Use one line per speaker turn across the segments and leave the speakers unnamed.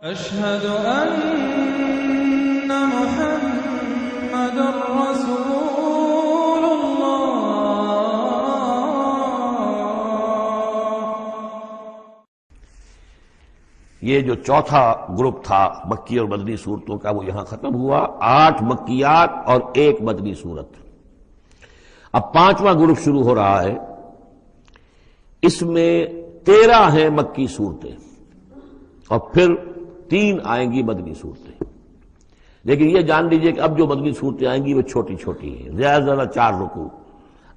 أشهد أن محمد رسول الله۔
یہ جو چوتھا گروپ تھا مکی اور مدنی صورتوں کا وہ یہاں ختم ہوا، 8 مکیات اور 1 مدنی صورت۔ اب 5واں گروپ شروع ہو رہا ہے، اس میں 13 ہیں مکی صورتیں اور پھر 3 آئیں گی مدنی صورتیں۔ لیکن یہ جان لیجئے کہ اب جو مدنی صورتیں آئیں گی وہ چھوٹی چھوٹی ہیں، زیادہ سے زیادہ 4 رکوع،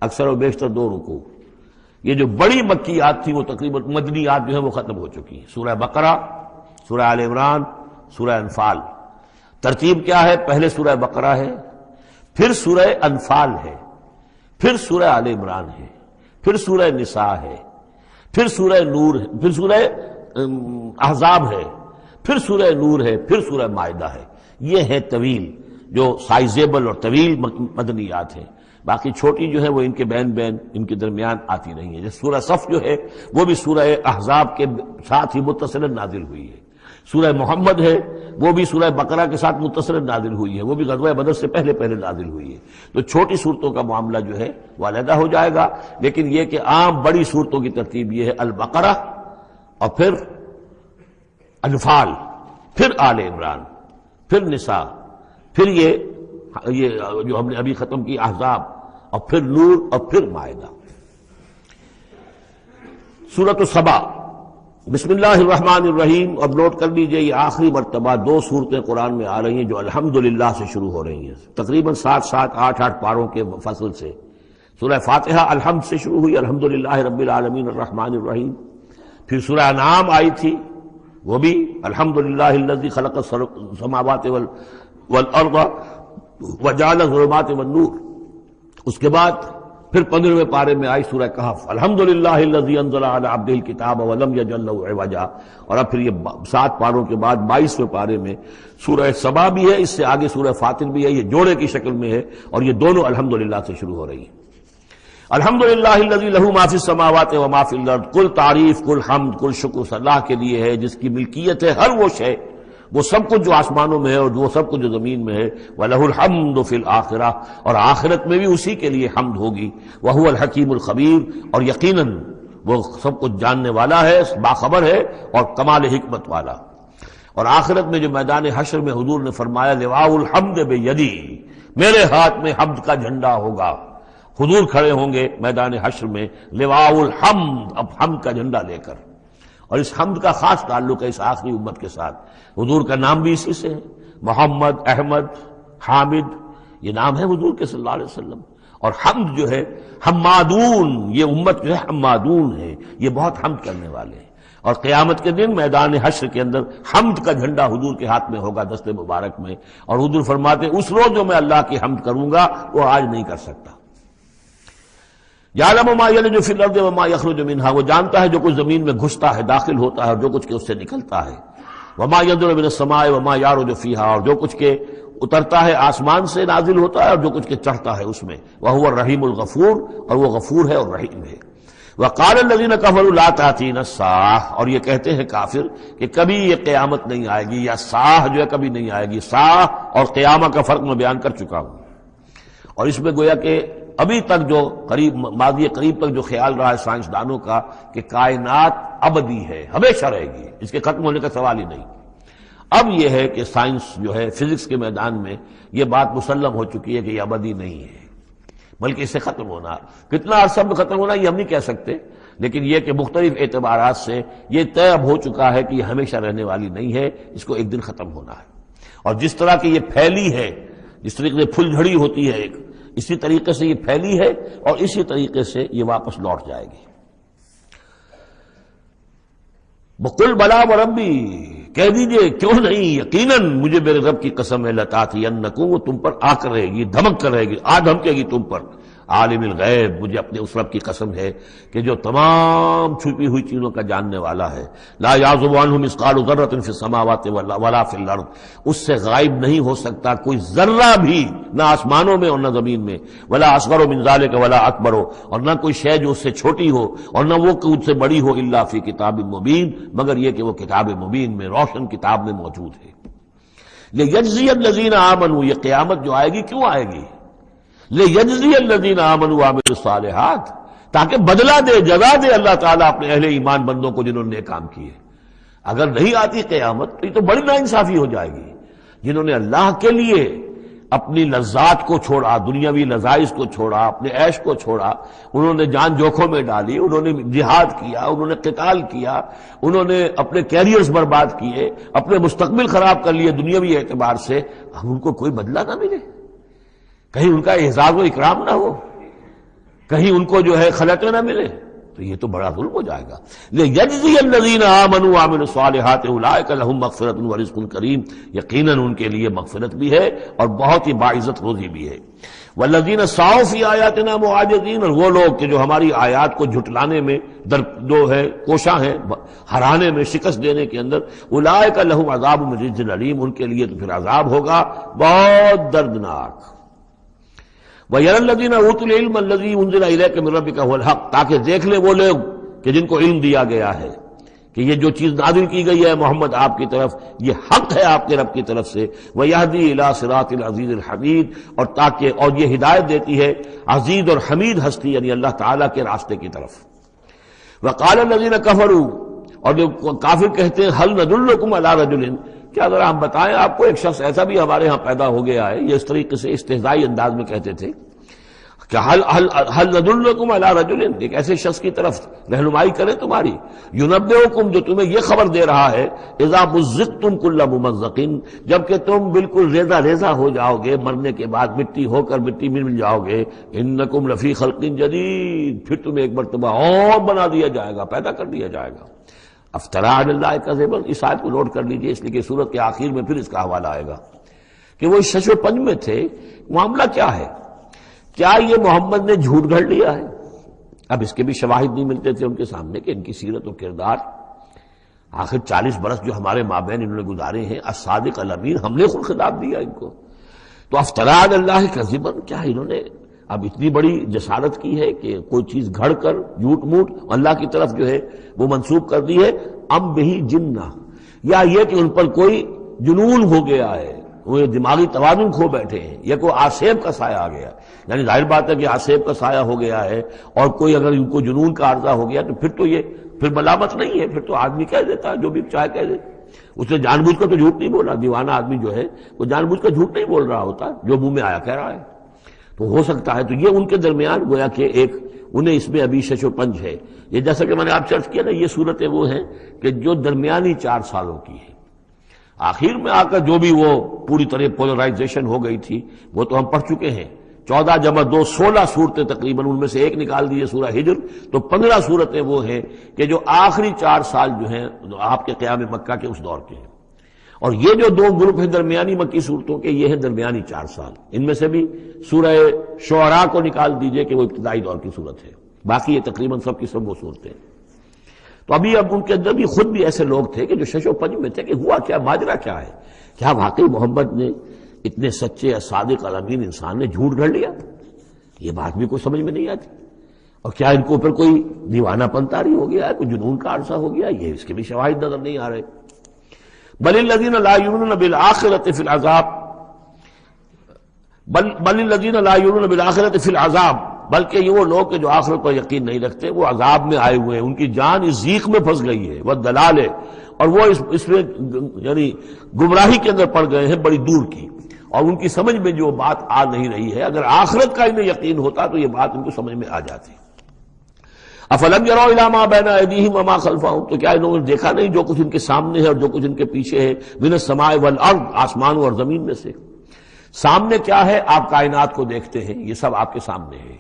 اکثر و بیشتر 2 رکوع۔ یہ جو بڑی مکیات تھی وہ تقریباً مدنیات جو ہیں وہ ختم ہو چکی ہیں، سورہ بقرہ، سورہ آل عمران، سورہ انفال۔ ترتیب کیا ہے؟ پہلے سورہ بقرہ ہے، پھر سورہ انفال ہے، پھر سورہ آل عمران ہے، پھر سورہ نساء ہے، پھر سورہ نور ہے، پھر سورہ احزاب ہے، پھر سورہ نور ہے، پھر سورہ مائدہ ہے۔ یہ ہے طویل، جو سائزیبل اور طویل مدنیات ہیں۔ باقی چھوٹی جو ہے وہ ان کے بین ان کے درمیان آتی نہیں ہے۔ جیسے سورہ صف جو ہے وہ بھی سورہ احزاب کے ساتھ ہی متصل نازل ہوئی ہے۔ سورہ محمد ہے وہ بھی سورہ بقرہ کے ساتھ متصل نازل ہوئی ہے، وہ بھی غزوہ بدر سے پہلے نازل ہوئی ہے۔ تو چھوٹی صورتوں کا معاملہ جو ہے وہ علیحدہ ہو جائے گا، لیکن یہ کہ عام بڑی صورتوں کی ترتیب یہ ہے: البقرہ اور پھر انفال، پھر آل عمران، پھر نساء، پھر یہ جو ہم نے ابھی ختم کی احزاب، اور پھر نور، اور پھر مائدہ۔ سورۃ السبا، بسم اللہ الرحمن الرحیم۔ اب نوٹ کر لیجئے یہ آخری مرتبہ 2 صورتیں قرآن میں آ رہی ہیں جو الحمدللہ سے شروع ہو رہی ہیں، تقریباً 7 8 پاروں کے فصل سے۔ سورہ فاتحہ الحمد سے شروع ہوئی، الحمدللہ رب العالمین الرحمن الرحیم۔ پھر سورہ انعام آئی تھی، وہ بھی الحمدللہ الذی خلق السماوات والارض وجعل الظلمات والنور۔ اس کے بعد پھر 15ویں پارے میں آئی سورہ کہف، الحمدللہ الذی انزل علی عبدہ الکتاب ولم یجعل لہ عوجا۔ اور اب پھر یہ 7 پاروں کے بعد 22ویں پارے میں سورہ سبا بھی ہے، اس سے آگے سورہ فاطر بھی ہے، یہ جوڑے کی شکل میں ہے، اور یہ دونوں الحمدللہ سے شروع ہو رہی ہیں۔ الحمدللہ الذی لہ ما فی السماوات و ما فی الارض۔ کل تعریف، کل حمد، کل شکر اللہ کے لیے ہے جس کی ملکیت ہے ہر وہ شے، وہ سب کچھ جو آسمانوں میں ہے اور وہ سب کچھ جو زمین میں ہے۔ وَلَهُ الْحَمْدُ فِي الْآخِرَةِ، اور آخرت میں بھی اسی کے لیے حمد ہوگی۔ وَهُوَ الْحَكِيمُ الْخَبِيرُ، اور یقیناً وہ سب کچھ جاننے والا ہے، باخبر ہے اور کمال حکمت والا۔ اور آخرت میں جو میدان حشر میں حضور نے فرمایا لِوَاءُ الْحَمْدِ بِيَدِي، میرے ہاتھ میں حمد کا جھنڈا ہوگا۔ حضور کھڑے ہوں گے میدان حشر میں لِوَاءُ الْحَمْدِ، اب حمد کا جھنڈا لے کر۔ اور اس حمد کا خاص تعلق ہے اس آخری امت کے ساتھ۔ حضور کا نام بھی اسی سے ہے، محمد، احمد، حامد، یہ نام ہے حضور کے صلی اللہ علیہ وسلم۔ اور حمد جو ہے حمادون، یہ امت جو ہے حمادون ہے، یہ بہت حمد کرنے والے ہیں۔ اور قیامت کے دن میدان حشر کے اندر حمد کا جھنڈا حضور کے ہاتھ میں ہوگا، دست مبارک میں۔ اور حضور فرماتے اس روز جو میں اللہ کی حمد کروں گا وہ آج نہیں کر سکتا۔ یعلم ما یلج فی الارض وما یخرج منها، وہ جانتا ہے جو کچھ زمین میں گھستا ہے، داخل ہوتا ہے، اور جو کچھ کہ اس سے نکلتا ہے۔ وما ينزل من السماء وما يعرج فيها، اور جو کچھ کہ اترتا ہے آسمان سے نازل ہوتا ہے اور جو کچھ کہ چڑھتا ہے اس میں۔ وهو الرحیم الغفور، اور وہ غفور ہے اور رحیم ہے۔ وقال الذين كفروا لا تأتينا الساعة، اور یہ کہتے ہیں کافر کہ کبھی یہ قیامت نہیں آئے گی، یا ساعہ جو ہے کبھی نہیں آئے گی۔ ساعہ اور قیامہ کا فرق میں بیان کر چکا ہوں، اور اس میں گویا کہ ابھی تک جو ماضی قریب تک جو خیال رہا ہے سائنسدانوں کا کہ کائنات ابدی ہے، ہمیشہ رہے گی، اس کے ختم ہونے کا سوال ہی نہیں۔ اب یہ ہے کہ سائنس جو ہے فزکس کے میدان میں یہ بات مسلم ہو چکی ہے کہ یہ ابدی نہیں ہے، بلکہ اس سے ختم ہونا، کتنا عرصہ میں ختم ہونا یہ ہم نہیں کہہ سکتے، لیکن یہ کہ مختلف اعتبارات سے یہ طے اب ہو چکا ہے کہ یہ ہمیشہ رہنے والی نہیں ہے، اس کو ایک دن ختم ہونا ہے۔ اور جس طرح کہ یہ پھیلی ہے، جس طریقے سے پھل جھڑی ہوتی ہے ایک، اسی طریقے سے یہ پھیلی ہے اور اسی طریقے سے یہ واپس لوٹ جائے گی۔ بقل بلا وربی، کہہ دیجئے کیوں نہیں، یقیناً مجھے میرے رب کی قسم ہے، لتاتینکم، وہ تم پر آ کر رہے گی، دھمک کر رہے گی، دھمکے گی تم پر۔ عالم الغیب، مجھے اپنے اس رب کی قسم ہے کہ جو تمام چھپی ہوئی چیزوں کا جاننے والا ہے، لا یعزب عنہ مثقال ذرۃ فی السماوات ولا فی الارض، اس سے غائب نہیں ہو سکتا کوئی ذرہ بھی، نہ آسمانوں میں اور نہ زمین میں، ولا اصغر من ذلک ولا اکبر، اور نہ کوئی شے جو اس سے چھوٹی ہو اور نہ وہ اس سے بڑی ہو، الا فی کتاب مبین، مگر یہ کہ وہ کتاب مبین میں، روشن کتاب میں موجود ہے۔ لیجزی الذین آمنوا، یہ قیامت جو آئے گی کیوں آئے گی؟ لیجزی الذین آمنوا وعملوا الصالحات، تاکہ بدلہ دے، جزا دے اللہ تعالیٰ اپنے اہل ایمان بندوں کو جنہوں نے نیک کام کیے۔ اگر نہیں آتی قیامت تو یہ تو بڑی ناانصافی ہو جائے گی۔ جنہوں نے اللہ کے لیے اپنی لذات کو چھوڑا، دنیاوی لذائذ کو چھوڑا، اپنے عیش کو چھوڑا، انہوں نے جان جوکھوں میں ڈالی، انہوں نے جہاد کیا، انہوں نے قتال کیا، انہوں نے اپنے کیریئرز برباد کیے، اپنے مستقبل خراب کر لیے دنیاوی اعتبار سے، اب ان کو کوئی بدلہ نہ ملے، کہیں ان کا اعزاز و اکرام نہ ہو، کہیں ان کو جو ہے خلعتیں نہ ملے، تو یہ تو بڑا ظلم ہو جائے گا۔ لیجزی الذین آمنوا وعملوا الصالحات اولئک لہم مغفرۃ ورزق کریم، یقیناً ان کے لیے مغفرت بھی ہے اور بہت ہی باعزت روزی بھی ہے۔ والذین سعوا فی آیاتنا معاجزین، اور وہ لوگ کہ جو ہماری آیات کو جھٹلانے میں کوشاں ہیں، ہرانے میں، شکست دینے کے اندر، اولئک لہم عذاب من رجز علیم، ان کے لیے تو پھر عذاب ہوگا بہت دردناک۔ وَيَرَى الَّذِينَ أُوتُوا الْعِلْمَ الَّذِي أُنزِلَ إِلَيْكَ مِن رَّبِّكَ هُوَ الْحَقُّ، تاکہ دیکھ لے وہ لوگ کہ جن کو علم دیا گیا ہے کہ یہ جو چیز نازل کی گئی ہے محمد آپ کی طرف، یہ حق ہے آپ کے رب کی طرف سے۔ وَيَهْدِي إِلَى صِرَاطِ الْعَزِيزِ الْحَمِيدِ، اور یہ ہدایت دیتی ہے عزیز اور حمید ہستی یعنی اللہ تعالیٰ کے راستے کی طرف۔ وَقَالَ الَّذِينَ كَفَرُوا، اور جو کافر کہتے ہیں هَلْ نَدُلُّكُمْ عَلَىٰ رَجُلٍ، کیا ذرا ہم بتائیں آپ کو ایک شخص ایسا بھی ہمارے ہاں پیدا ہو گیا ہے، یہ اس طریقے سے استہزائی انداز میں کہتے تھے کہ هل ندلکم علی رجل، ایک ایسے شخص کی طرف رہنمائی کرے تمہاری، ینبئکم، جو تمہیں یہ خبر دے رہا ہے، اذا مزقتم کل ممزق، جبکہ تم بالکل ریزہ ریزہ ہو جاؤ گے، مرنے کے بعد مٹی ہو کر مٹی میں مل جاؤ گے، انکم لفی خلق جدید، پھر تمہیں ایک مرتبہ اور بنا دیا جائے گا، پیدا کر دیا جائے گا۔ افترا علی اللہ کذبا، اس آیت کو نوٹ کر لیجئے اس لیے کہ سورت کے آخر میں پھر اس کا حوالہ آئے گا کہ وہ شش و پنج میں تھے۔ معاملہ کیا ہے؟ کیا یہ محمد نے جھوٹ گھڑ لیا ہے؟ اب اس کے بھی شواہد نہیں ملتے تھے ان کے سامنے کہ ان کی سیرت و کردار، آخر 40 برس جو ہمارے مابین انہوں نے گزارے ہیں، الصادق الامین، ہم نے خود خطاب دیا ان کو۔ تو افترا علی اللہ کذبا، کیا انہوں نے اب اتنی بڑی جسارت کی ہے کہ کوئی چیز گھڑ کر جھوٹ موٹ اللہ کی طرف جو ہے وہ منسوب کر دی ہے؟ ام بہی جنہ، یا یہ کہ ان پر کوئی جنون ہو گیا ہے، وہ دماغی توازن کھو بیٹھے ہیں، یا کوئی آسیب کا سایہ آ گیا، یعنی ظاہر بات ہے کہ آسیب کا سایہ ہو گیا ہے، اور کوئی اگر ان کو جنون کا عارضہ ہو گیا تو پھر تو یہ پھر ملامت نہیں ہے، پھر تو آدمی کہہ دیتا ہے جو بھی چاہے کہہ دے۔ اس نے جان بوجھ کر تو جھوٹ نہیں بولا، دیوانہ آدمی جو ہے وہ جان بوجھ کر جھوٹ نہیں بول رہا ہوتا، جو منہ میں آیا کہہ رہا ہے۔ تو ہو سکتا ہے تو یہ ان کے درمیان گویا کہ ایک انہیں اس میں ابھی شش و پنج ہے۔ یہ جیسا کہ میں نے آپ چرچ کیا نا، یہ صورتیں وہ ہیں کہ جو درمیانی 4 سالوں کی ہیں، آخر میں آ کر جو بھی وہ پوری طرح پولرائزیشن ہو گئی تھی وہ تو ہم پڑھ چکے ہیں۔ 14 جمع 2 16 صورتیں تقریباً، ان میں سے ایک نکال دیجیے سورہ ہجر، تو 15 صورتیں وہ ہیں کہ جو آخری 4 سال جو ہیں آپ کے قیام مکہ کے اس دور کے ہیں، اور یہ جو 2 گروپ ہیں درمیانی مکی صورتوں کے، یہ ہیں درمیانی 4 سال۔ ان میں سے بھی سورہ شعراء کو نکال دیجئے کہ وہ ابتدائی دور کی صورت ہے، باقی یہ تقریباً سب کی سب وہ صورتیں۔ تو اب ان کے اندر بھی خود بھی ایسے لوگ تھے کہ جو شش و پنج میں تھے کہ ہوا کیا، ماجرا کیا ہے، کیا واقعی محمد نے اتنے سچے صادق الامین انسان نے جھوٹ گھڑ لیا؟ یہ بات بھی کوئی سمجھ میں نہیں آتی، اور کیا ان کو اوپر کوئی دیوانہ پن طاری ہو گیا ہے، کوئی جنون کا عرصہ ہو گیا، یہ اس کے بھی شواہد نظر نہیں آ رہے۔ بل الذین لا یؤمنون بالآخرۃ فی العذاب، بل الذین لا یؤمنون بالآخرۃ فی العذاب، بلکہ یہ وہ لوگ کہ جو آخرت پر یقین نہیں رکھتے وہ عذاب میں آئے ہوئے ہیں، ان کی جان اس ضیق میں پھنس گئی ہے، والدلال ہے، اور وہ اس میں یعنی گمراہی کے اندر پڑ گئے ہیں بڑی دور کی، اور ان کی سمجھ میں جو بات آ نہیں رہی ہے، اگر آخرت کا انہیں یقین ہوتا تو یہ بات ان کو سمجھ میں آ جاتی۔ افلم یروا الی ما بین ایدیہم وما خلفہم، تو کیا انہوں نے دیکھا نہیں جو کچھ ان کے سامنے ہے اور جو کچھ ان کے پیچھے ہے، من السماء والارض، آسمانوں اور زمین میں سے۔ سامنے کیا ہے؟ آپ کائنات کو دیکھتے ہیں، یہ سب آپ کے سامنے ہے۔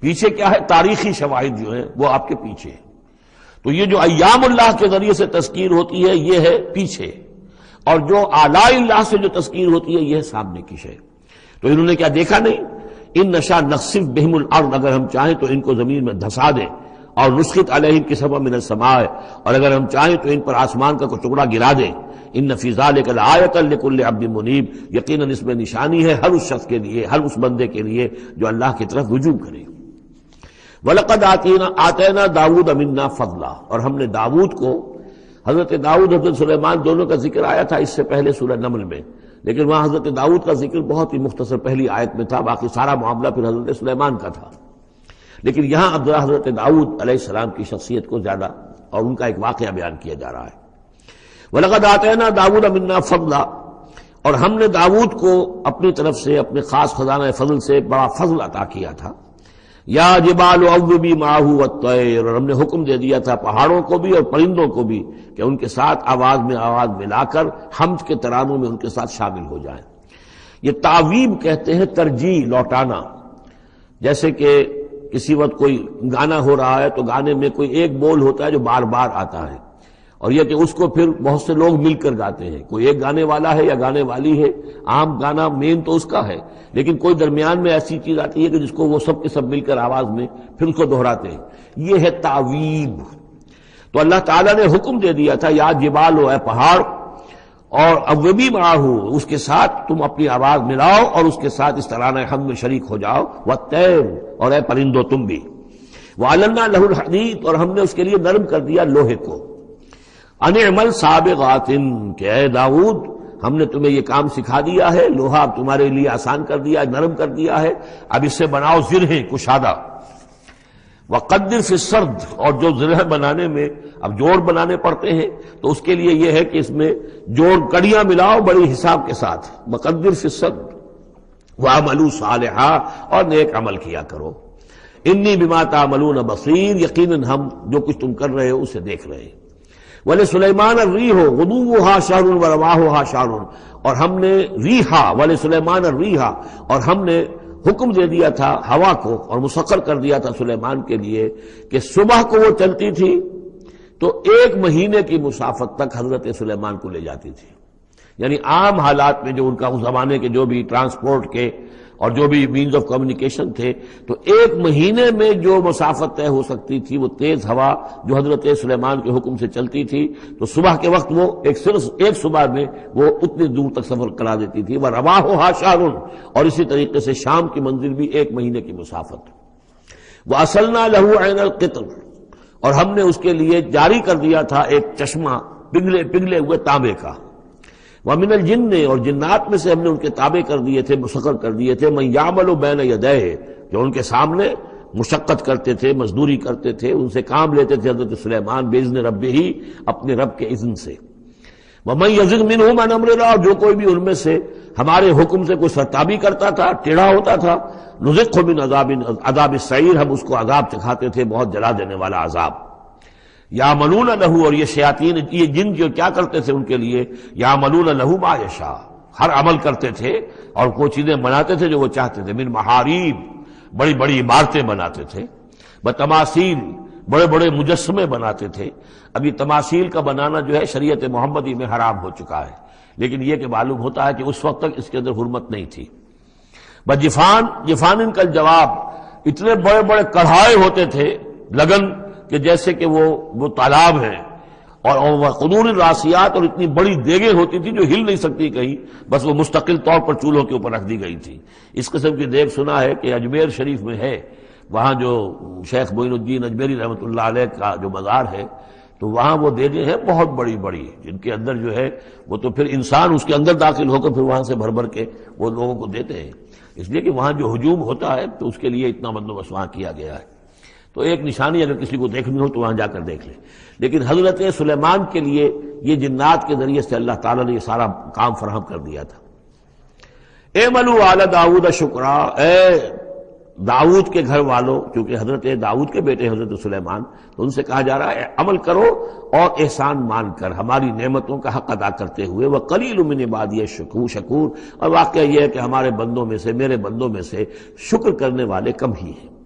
پیچھے کیا ہے؟ تاریخی شواہد جو ہیں وہ آپ کے پیچھے ہیں۔ تو یہ جو ایام اللہ کے ذریعے سے تذکیر ہوتی ہے یہ ہے پیچھے، اور جو آلاء اللہ سے جو تذکیر ہوتی ہے یہ ہے سامنے کی شے۔ تو انہوں نے کیا دیکھا نہیں ان نشا نخسف بہم الارض، اگر ہم چاہیں تو ان کو زمین میں دھسا دیں، اور نسخت علیہم کسفا من السماء، اور اگر ہم چاہیں تو ان پر آسمان کا کوئی ٹکڑا گرا دیں۔ ان فی ذلک لآیۃ لکل عبد منیب، یقیناً اس میں نشانی ہے ہر اس شخص کے لیے، ہر اس بندے کے لیے جو اللہ کی طرف رجوع کرے۔ وَلَقَدْ آتَيْنَا داؤد مِنَّا فَضْلًا، اور ہم نے داؤد کو، حضرت داؤد حضرت سلیمان دونوں کا ذکر آیا تھا اس سے پہلے سورہ نمل میں، لیکن وہاں حضرت داؤد کا ذکر بہت ہی مختصر پہلی آیت میں تھا، باقی سارا معاملہ پھر حضرت سلیمان کا تھا۔ لیکن یہاں اب ذرا حضرت داؤد علیہ السلام کی شخصیت کو زیادہ اور ان کا ایک واقعہ بیان کیا جا رہا ہے۔ وَلَقَدْ آتَيْنَا داؤد مِنَّا فَضْلًا، اور ہم نے داؤد کو اپنی طرف سے اپنے خاص خزانہ فضل سے بڑا فضل عطا کیا تھا۔ یا جبال اوبی معہ والطیر، اور ہم نے حکم دے دیا تھا پہاڑوں کو بھی اور پرندوں کو بھی کہ ان کے ساتھ آواز میں آواز ملا کر حمد کے ترانوں میں ان کے ساتھ شامل ہو جائیں۔ یہ تعویب کہتے ہیں ترجیح، لوٹانا۔ جیسے کہ کسی وقت کوئی گانا ہو رہا ہے تو گانے میں کوئی ایک بول ہوتا ہے جو بار بار آتا ہے، اور یہ کہ اس کو پھر بہت سے لوگ مل کر گاتے ہیں، کوئی ایک گانے والا ہے یا گانے والی ہے، عام گانا مین تو اس کا ہے، لیکن کوئی درمیان میں ایسی چیز آتی ہے کہ جس کو وہ سب کے سب مل کر آواز میں پھر اس کو دہراتے ہیں، یہ ہے تعویب۔ تو اللہ تعالیٰ نے حکم دے دیا تھا یا جبال ہو، اے پہاڑ، اور اوبی معہ، اس کے ساتھ تم اپنی آواز ملاؤ اور اس کے ساتھ اس ترانہ حمد میں شریک ہو جاؤ، والطیر، اور اے پرندو تم بھی، وَعَلَنَّا لَهُ الْحَدِيدَ، اور ہم نے اس کے لیے نرم کر دیا لوہے کو، ان اعمل سابغات، کہ اے داؤد ہم نے تمہیں یہ کام سکھا دیا ہے، لوہا اب تمہارے لیے آسان کر دیا، نرم کر دیا ہے، اب اس سے بناؤ زرہیں کشادہ، وقدر فی السرد، اور جو زرہ بنانے میں اب جوڑ بنانے پڑتے ہیں تو اس کے لیے یہ ہے کہ اس میں جوڑ کڑیاں ملاؤ بڑی حساب کے ساتھ، وقدر فی السرد وعملوا صالحا، اور نیک عمل کیا کرو، انی بما تعملون بصیر، یقیناً ہم جو کچھ تم کر رہے ہو اسے دیکھ رہے ہیں۔ وَلِسُلَيْمَانَ الرِّيحُ غُدُوُّهَا شَهْرٌ وَرَوَاحُهَا شَهْرٌ، اور ہم نے ریحا، وَلِسُلَيْمَانَ الرِّيحَ، اور ہم نے حکم دے دیا تھا ہوا کو اور مسخر کر دیا تھا سلیمان کے لیے کہ صبح کو وہ چلتی تھی تو 1 مہینے کی مسافت تک حضرت سلیمان کو لے جاتی تھی، یعنی عام حالات میں جو ان کا اس زمانے کے جو بھی ٹرانسپورٹ کے اور جو بھی مینز آف کمیونیکیشن تھے، تو 1 مہینے میں جو مسافت طے ہو سکتی تھی وہ تیز ہوا جو حضرت سلیمان کے حکم سے چلتی تھی، تو صبح کے وقت وہ صرف ایک صبح میں وہ اتنی دور تک سفر کرا دیتی تھی۔ وَرَوَاحُهَا شَهْرٌ، اور اسی طریقے سے شام کی منزل بھی 1 مہینے کی مسافت۔ وَأَصَلْنَا لَهُ عَيْنَ الْقِطْرِ، اور ہم نے اس کے لیے جاری کر دیا تھا ایک چشمہ پگھلے ہوئے تانبے کا۔ وَمِنَ الْجِنِّ، اور جنات میں سے ہم نے ان کے تابع کر دیے تھے، مسخر کر دیے تھے، مَن يَعْمَلُ بَيْنَ يَدَيْهِ، جو ان کے سامنے مشقت کرتے تھے، مزدوری کرتے تھے، ان سے کام لیتے تھے حضرت سلیمان بِإِذْنِ رَبِّهِ، اپنے رب کے اذن سے۔ وَمَن يَزِغْ مِنْهُمْ عَنْ أَمْرِنَا، اور جو کوئی بھی ان میں سے ہمارے حکم سے کوئی سرتابی کرتا تھا، ٹیڑھا ہوتا تھا، نُذِقْهُ مِنْ عَذَابِ السَّعِيرِ، ہم اس کو عذاب چکھاتے تھے، بہت جلا دینے والا عذاب۔ یعملون لہ، اور یہ شیاطین، یہ جن جو کیا کرتے تھے ان کے لیے، یعملون لہ ما یشاء، ہر عمل کرتے تھے اور وہ چیزیں بناتے تھے جو وہ چاہتے تھے، من محاریب، بڑی بڑی عمارتیں بناتے تھے، بتماثیل، بڑے بڑے مجسمے بناتے تھے۔ اب یہ تماثیل کا بنانا جو ہے شریعت محمدی میں حرام ہو چکا ہے، لیکن یہ کہ معلوم ہوتا ہے کہ اس وقت تک اس کے اندر حرمت نہیں تھی۔ جفان کا جواب، اتنے بڑے بڑے کڑھائے ہوتے تھے لگن کہ جیسے کہ وہ تالاب ہیں، اور قدور الراسیات، اور اتنی بڑی دیگیں ہوتی تھی جو ہل نہیں سکتی کہیں، بس وہ مستقل طور پر چولہوں کے اوپر رکھ دی گئی تھی۔ اس قسم کی دیگ سنا ہے کہ اجمیر شریف میں ہے، وہاں جو شیخ معین الدین اجمیری رحمۃ اللہ علیہ کا جو مزار ہے، تو وہاں وہ دیگیں ہیں بہت بڑی بڑی، جن کے اندر جو ہے وہ تو پھر انسان اس کے اندر داخل ہو کر پھر وہاں سے بھر بھر کے وہ لوگوں کو دیتے ہیں، اس لیے کہ وہاں جو ہجوم ہوتا ہے تو اس کے لیے اتنا بندوبست وہاں کیا گیا ہے۔ تو ایک نشانی اگر کسی کو دیکھنی ہو تو وہاں جا کر دیکھ لیں۔ لیکن حضرت سلیمان کے لیے یہ جنات کے ذریعے سے اللہ تعالیٰ نے یہ سارا کام فراہم کر دیا تھا۔ اعملوا آل داؤد شکرا، اے داؤد کے گھر والوں، کیونکہ حضرت داؤد کے بیٹے حضرت سلیمان، تو ان سے کہا جا رہا ہے عمل کرو اور احسان مان کر ہماری نعمتوں کا حق ادا کرتے ہوئے، وَقَلِيلٌ مِّنْ عِبَادِيَ الشَّكُورُ، اور واقعہ یہ ہے کہ ہمارے بندوں میں سے، میرے بندوں میں سے شکر کرنے والے کم ہی ہیں۔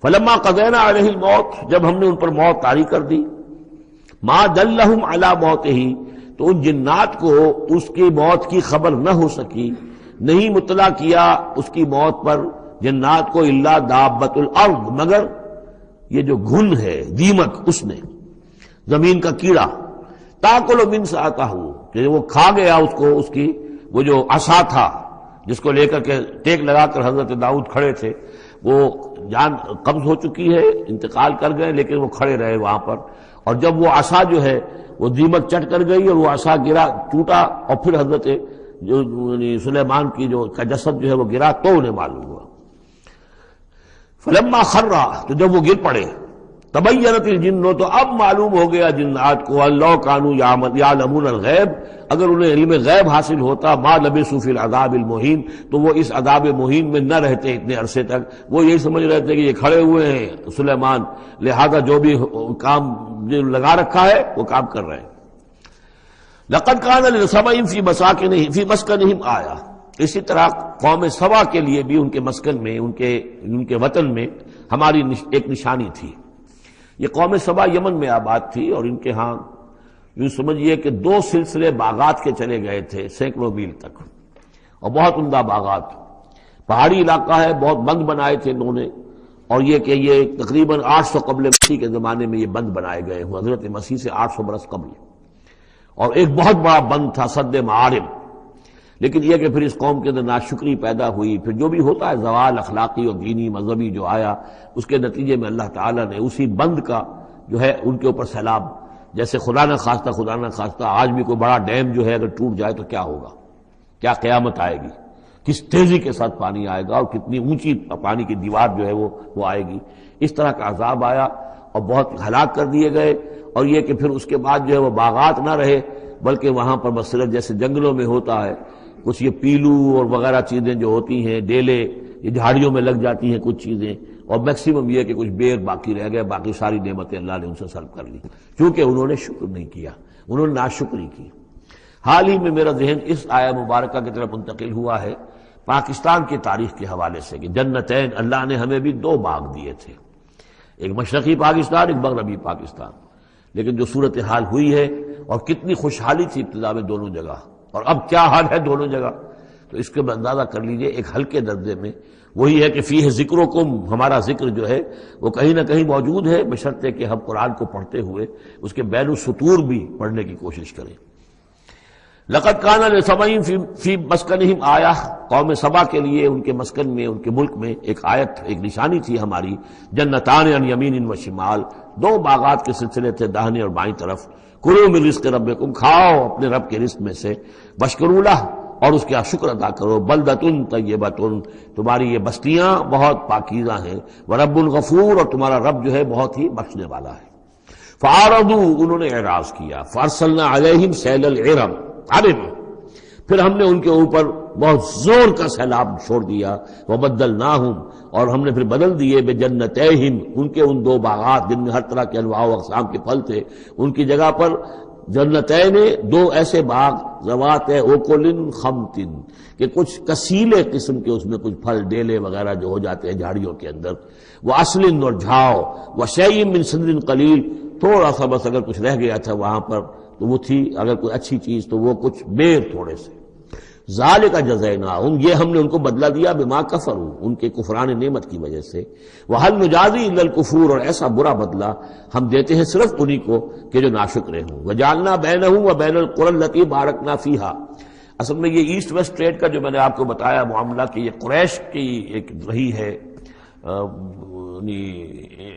فلما قضینا علیہ الموت، جب ہم نے ان پر موت طاری کر دی، ما دلہم علی موتہ، تو ان جنات کو اس کی موت کی خبر نہ ہو سکی، نہیں مطلع کیا اس کی موت پر، جنات کو الا دابۃ الارض، مگر یہ جو گھن ہے دیمک، اس نے، زمین کا کیڑا، تاکل من ساعتہ، کہ وہ کھا گیا اس کو، اس کی وہ جو عصا تھا جس کو لے کر کے ٹیک لگا کر حضرت داؤد کھڑے تھے، وہ جان قبض ہو چکی ہے، انتقال کر گئے، لیکن وہ کھڑے رہے وہاں پر، اور جب وہ عصا جو ہے وہ دیمک چٹ کر گئی اور وہ عصا گرا، ٹوٹا، اور پھر حضرت جو سلیمان کی جو کا جسد جو ہے وہ گرا، تو انہیں معلوم ہوا۔ فلما خر، تو جب وہ گر پڑے، تبینت الجن، تو اب معلوم ہو گیا جنات کو، اللہ کانوا یعلمون الغیب، اگر انہیں علم غیب حاصل ہوتا، ما لبثوا فی العذاب المہین، تو وہ اس عذاب مہین میں نہ رہتے اتنے عرصے تک۔ وہ یہی سمجھ رہے تھے کہ یہ کھڑے ہوئے ہیں سلیمان، لہذا جو بھی کام لگا رکھا ہے وہ کام کر رہے ہیں۔ لقد کان لسبأ فی مسکنہم آیہ، اسی طرح قوم سبا کے لیے بھی ان کے مسکن میں، ان کے وطن میں ہماری ایک نشانی تھی۔ یہ قوم سبا یمن میں آباد تھی، اور ان کے ہاں یوں سمجھیے کہ 2 سلسلے باغات کے چلے گئے تھے سینکڑوں میل تک، اور بہت عمدہ باغات، پہاڑی علاقہ ہے، بہت بند بنائے تھے انہوں نے، اور یہ کہ یہ تقریباً 800 قبل مسیح کے زمانے میں یہ بند بنائے گئے ہوں، حضرت مسیح سے 800 برس قبل، اور ایک بہت بڑا بند تھا سد معارم۔ لیکن یہ کہ پھر اس قوم کے اندر ناشکری پیدا ہوئی، پھر جو بھی ہوتا ہے زوال اخلاقی اور دینی مذہبی جو آیا، اس کے نتیجے میں اللہ تعالیٰ نے اسی بند کا جو ہے ان کے اوپر سیلاب، جیسے خدا نہ خواستہ آج بھی کوئی بڑا ڈیم جو ہے اگر ٹوٹ جائے تو کیا ہوگا، کیا قیامت آئے گی، کس تیزی کے ساتھ پانی آئے گا، اور کتنی اونچی پانی کی دیوار جو ہے وہ آئے گی۔ اس طرح کا عذاب آیا اور بہت ہلاک کر دیے گئے، اور یہ کہ پھر اس کے بعد جو ہے وہ باغات نہ رہے، بلکہ وہاں پر بس صرف جیسے جنگلوں میں ہوتا ہے کچھ یہ پیلو اور وغیرہ چیزیں جو ہوتی ہیں، ڈیلے، یہ جھاڑیوں میں لگ جاتی ہیں کچھ چیزیں، اور میکسیمم یہ کہ کچھ بیر باقی رہ گئے، باقی ساری نعمتیں اللہ نے ان سے سلب کر لی، کیونکہ انہوں نے شکر نہیں کیا، انہوں نے ناشکری کی۔ حال ہی میں میرا ذہن اس آیہ مبارکہ کی طرف منتقل ہوا ہے پاکستان کی تاریخ کے حوالے سے، کہ جنتین، اللہ نے ہمیں بھی 2 باغ دیے تھے، ایک مشرقی پاکستان، ایک مغربی پاکستان، لیکن جو صورتحال ہوئی ہے، اور کتنی خوشحالی تھی ابتدا میں دونوں جگہ، اور اب کیا حال ہے دونوں جگہ، تو اس کے اندازہ کر لیجئے ایک ہلکے درجے میں وہی ہے کہ فیہ ذکرکم، ہمارا ذکر جو ہے وہ کہیں نہ کہیں موجود ہے، بشرطے کہ ہم قرآن کو پڑھتے ہوئے اس کے بین السطور بھی پڑھنے کی کوشش کریں۔ لقد کان لسبأ فی مسکنہم آیہ، قوم سبا کے لیے ان کے مسکن میں، ان کے ملک میں ایک آیت، ایک نشانی تھی ہماری، جنتان عن یمین و شمال، 2 باغات کے سلسلے تھے داہنے اور بائیں طرف، کلوا من رزق ربکم، کھاؤ اپنے رب کے رزق میں سے، واشکروا لہ، اور اس کا شکر ادا کرو، بلدۃ طیبۃ، تمہاری یہ بستیاں بہت پاکیزہ ہیں، ورب غفور، اور تمہارا رب جو ہے بہت ہی بخشنے والا ہے۔ فاعرضوا، انہوں نے اعراض کیا، فارسلنا علیہم سیل العرم، پھر ہم نے ان کے اوپر بہت زور کا سیلاب چھوڑ دیا، وبدلناہم، اور ہم نے پھر بدل دیے، بجنتیہم، ان کے ان 2 باغات جن میں ہر طرح کے انواع و اقسام کے پھل تھے، ان کی جگہ پر جنتین، 2 ایسے باغ، ذوات اوکل خمط، کہ کچھ کسیلے قسم کے اس میں کچھ پھل ڈیلے وغیرہ جو ہو جاتے ہیں جھاڑیوں کے اندر، وعسل، اور جھاؤ، وشیء من سدر قلیل، تھوڑا سا بس اگر کچھ رہ گیا تھا وہاں پر تو وہ تھی اگر کوئی اچھی چیز تو وہ کچھ بیر تھوڑے سے۔ ذالک جزیناہم، یہ ہم نے ان کو بدلہ دیا، بما کفروا، ان کے کفران نعمت کی وجہ سے، وہل نجازی الا الکفور، اور ایسا برا بدلہ ہم دیتے ہیں صرف انہی کو کہ جو ناشکرے ہوں۔ وجعلنا بینہم وبین القری التی بارکنا فیہا، اصل میں یہ ایسٹ ویسٹ ٹریڈ کا جو میں نے آپ کو بتایا معاملہ کہ یہ قریش کی ایک رہی ہے،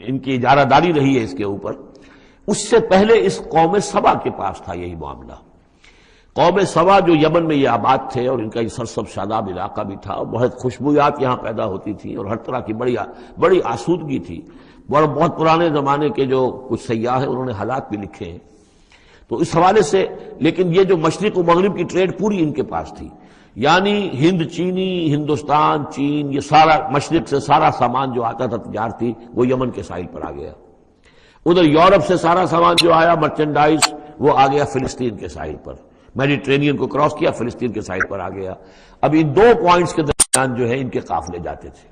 ان کی اجارہ داری رہی ہے اس کے اوپر، اس سے پہلے اس قوم سبا کے پاس تھا یہی معاملہ۔ قوم سبا جو یمن میں یہ آباد تھے، اور ان کا یہ سرسب شاداب علاقہ بھی تھا، بہت خوشبویات یہاں پیدا ہوتی تھیں، اور ہر طرح کی بڑی آسودگی تھی، اور بہت پرانے زمانے کے جو کچھ سیاح ہیں انہوں نے حالات بھی لکھے ہیں، تو اس حوالے سے۔ لیکن یہ جو مشرق و مغرب کی ٹریڈ پوری ان کے پاس تھی، یعنی ہند چینی، ہندوستان چین، یہ سارا مشرق سے سارا سامان جو آتا تھا تجارتی وہ یمن کے ساحل پر آ گیا، ادھر یورپ سے سارا سامان جو آیا مرچنڈائز وہ آ گیا فلسطین کے ساحل پر، میڈیٹرینین کو کراس کیا، فلسطین کے ساحل پر آ گیا۔ اب ان 2 پوائنٹس کے درمیان جو ہے ان کے قافلے جاتے تھے،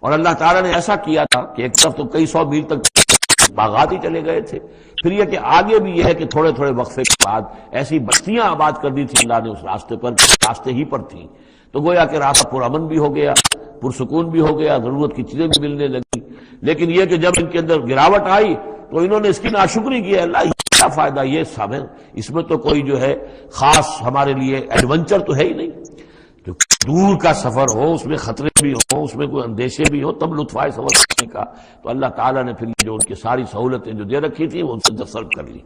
اور اللہ تعالیٰ نے ایسا کیا تھا کہ ایک طرف تو کئی 100 میل تک باغات ہی چلے گئے تھے، پھر یہ کہ آگے بھی یہ ہے کہ تھوڑے تھوڑے وقفے کے بعد ایسی بستیاں آباد کر دی تھی اللہ نے اس راستے پر، راستے ہی پر تھیں، تو گویا کہ راستہ پرامن بھی ہو گیا، پرسکون بھی ہو گیا، ضرورت کی چیزیں بھی ملنے لگی۔ لیکن یہ کہ جب ان کے اندر گراوٹ آئی تو انہوں نے اس کی ناشکری کی، اللہ یہ کیا فائدہ، یہ سب ہے، اس میں تو کوئی جو ہے خاص ہمارے لیے ایڈونچر تو ہے ہی نہیں۔ جو دور کا سفر ہو، اس میں خطرے بھی ہوں، اس میں کوئی اندیشے بھی ہوں، تب لطف آئے سفر کرنے کا۔ تو اللہ تعالیٰ نے پھر جو ان کی ساری سہولتیں جو دے رکھی تھیں وہ ان سے سلب کر لی۔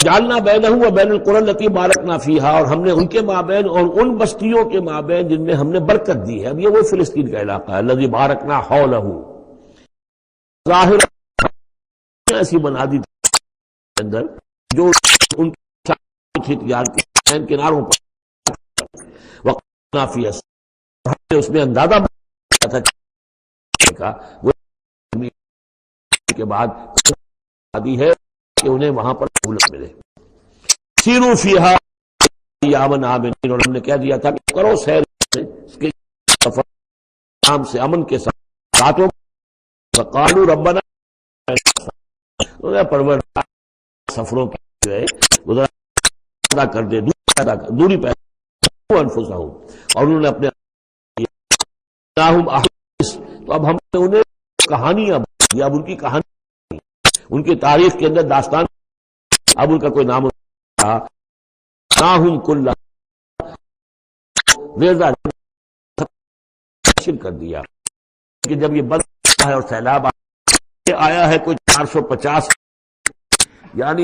جعلنا بینہم و بین القری التی بارکنا فیہا، اور ہم نے ان کے مابین اور ان بستیوں کے مابین جن میں ہم نے برکت دی ہے۔ اب یہ وہ فلسطین کا علاقہ ہے، الذی بارکنا حولہ، ظاہر ایسی بنا دی تھی اندر جو ان کی تجار کے کناروں پر وقنا فیہا، ہم نے اس میں اندازہ بنایا تھا وہ کے بعد دی ہے کہ انہیں وہاں پر سہولت ملے۔ سیروا فیہا ایاما آمنین، اور ہم نے کہہ دیا تھا کہ کرو سیر اس کے سفر آرام سے، امن کے ساتھ راتوں۔ فقالوا ربنا، پروردگار سفروں کی جو ہے پیدا کر دے، دوری پیدا انفسہم، اور انہوں نے اپنے تو اب ہم نے انہیں کہانیاں دی، اب ان کی کہانی، ان کی تاریخ کے اندر داستان، اب ان کا کوئی نام رہا ناہم کلا ریزہ کر دیا کہ جب یہ بند ہے اور سیلاب آیا ہے کوئی 450، یعنی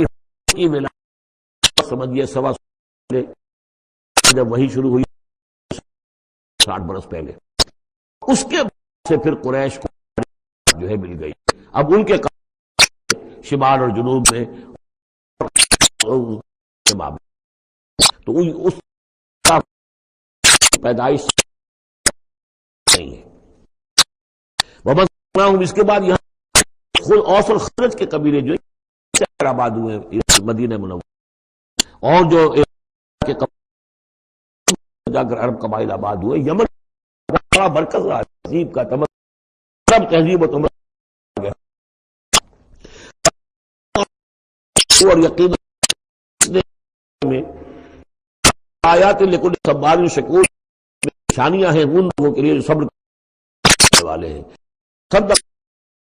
سمجھیے سوا جب وہی شروع ہوئی 60 برس پہلے، اس کے بعد سے پھر قریش کو جو ہے مل گئی۔ اب ان کے شمال اور جنوب میں تو اس کا پیدائش نہیں ہے۔ اس کے بعد یہاں خود اوس اور خزرج کے قبیلے جو آباد ہوئے مدینہ منورہ، اور جو جا کر عرب قبائل آباد ہوئے، یمن بڑا مرکز رہا تہذیب کا، سب تہذیب و تمدن گیا، اور یقین میں آیات لکل صبار شکور نشانیاں ہیں ان لوگوں کے لیے جو صبر کرنے والے ہیں۔ صدق